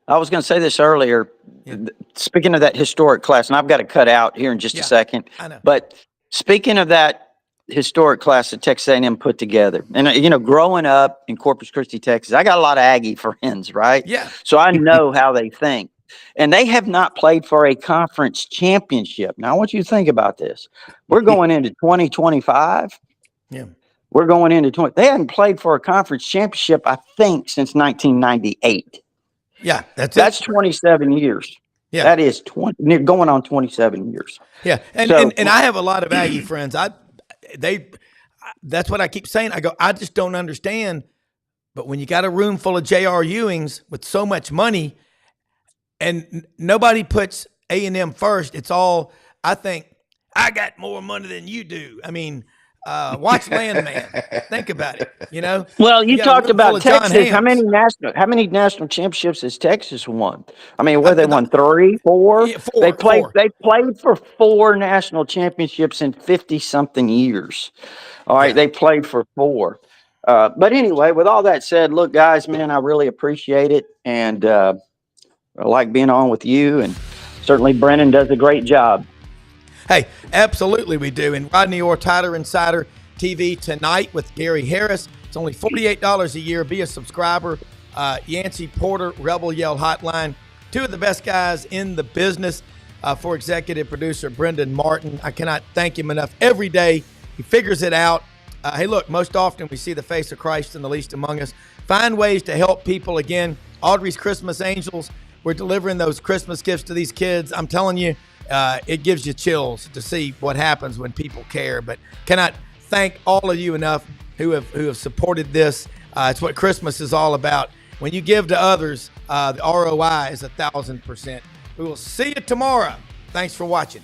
I was going to say this earlier. Yeah. Speaking of that historic class, and I've got to cut out here in just a second. I know. But speaking of that historic class that Texas A&M put together, and growing up in Corpus Christi, Texas, I got a lot of Aggie friends, right? Yeah. So I know how they think, and they have not played for a conference championship. Now I want you to think about this. We're going into 2025. Yeah. We're going into 20. They hadn't played for a conference championship, I think, since 1998. Yeah, that's 27 years. Yeah, that is going on 27 years. Yeah, and I have a lot of Aggie friends. That's what I keep saying. I go, I just don't understand. But when you got a room full of J.R. Ewings with so much money, and nobody puts A&M first, it's all, I think, I got more money than you do. I mean, watch Landman. Think about it. Well, you talked about Texas. How many national championships has Texas won? I mean, they won 3, 4? Yeah, 4. They played. 4. They played for 4 national championships in 50-something years. All right, they played for 4. But anyway, with all that said, look, guys, man, I really appreciate it, and I like being on with you, and certainly Brennan does a great job. Hey, absolutely we do. And Rodney Orr, Tyler Insider TV tonight with Gary Harris. It's only $48 a year. Be a subscriber. Yancey Porter, Rebel Yell Hotline. 2 of the best guys in the business. For executive producer Brendan Martin. I cannot thank him enough. Every day he figures it out. Hey, look, most often we see the face of Christ in the least among us. Find ways to help people. Again, Audrey's Christmas Angels. We're delivering those Christmas gifts to these kids. I'm telling you, it gives you chills to see what happens when people care. But cannot thank all of you enough who have supported this. It's what Christmas is all about. When you give to others, the ROI is 1,000%. We will see you tomorrow. Thanks for watching.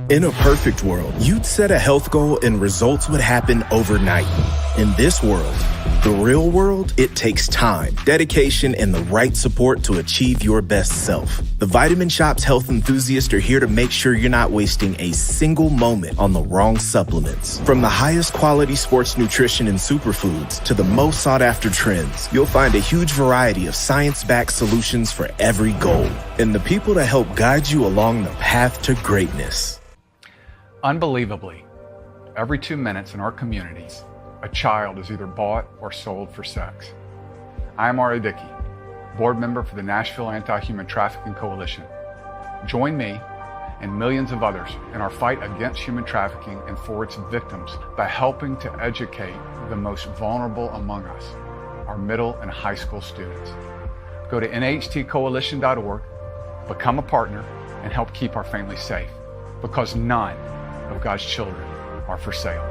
In a perfect world, you'd set a health goal and results would happen overnight. In this world, the real world, it takes time, dedication, and the right support to achieve your best self. The Vitamin Shop's health enthusiasts are here to make sure you're not wasting a single moment on the wrong supplements. From the highest quality sports nutrition and superfoods to the most sought after trends, you'll find a huge variety of science-backed solutions for every goal. And the people to help guide you along the path to greatness. Unbelievably, every 2 minutes in our communities, a child is either bought or sold for sex. I am Ari Dickey, board member for the Nashville Anti-Human Trafficking Coalition. Join me and millions of others in our fight against human trafficking and for its victims by helping to educate the most vulnerable among us, our middle and high school students. Go to nhtcoalition.org, become a partner, and help keep our families safe, because none of God's children are for sale.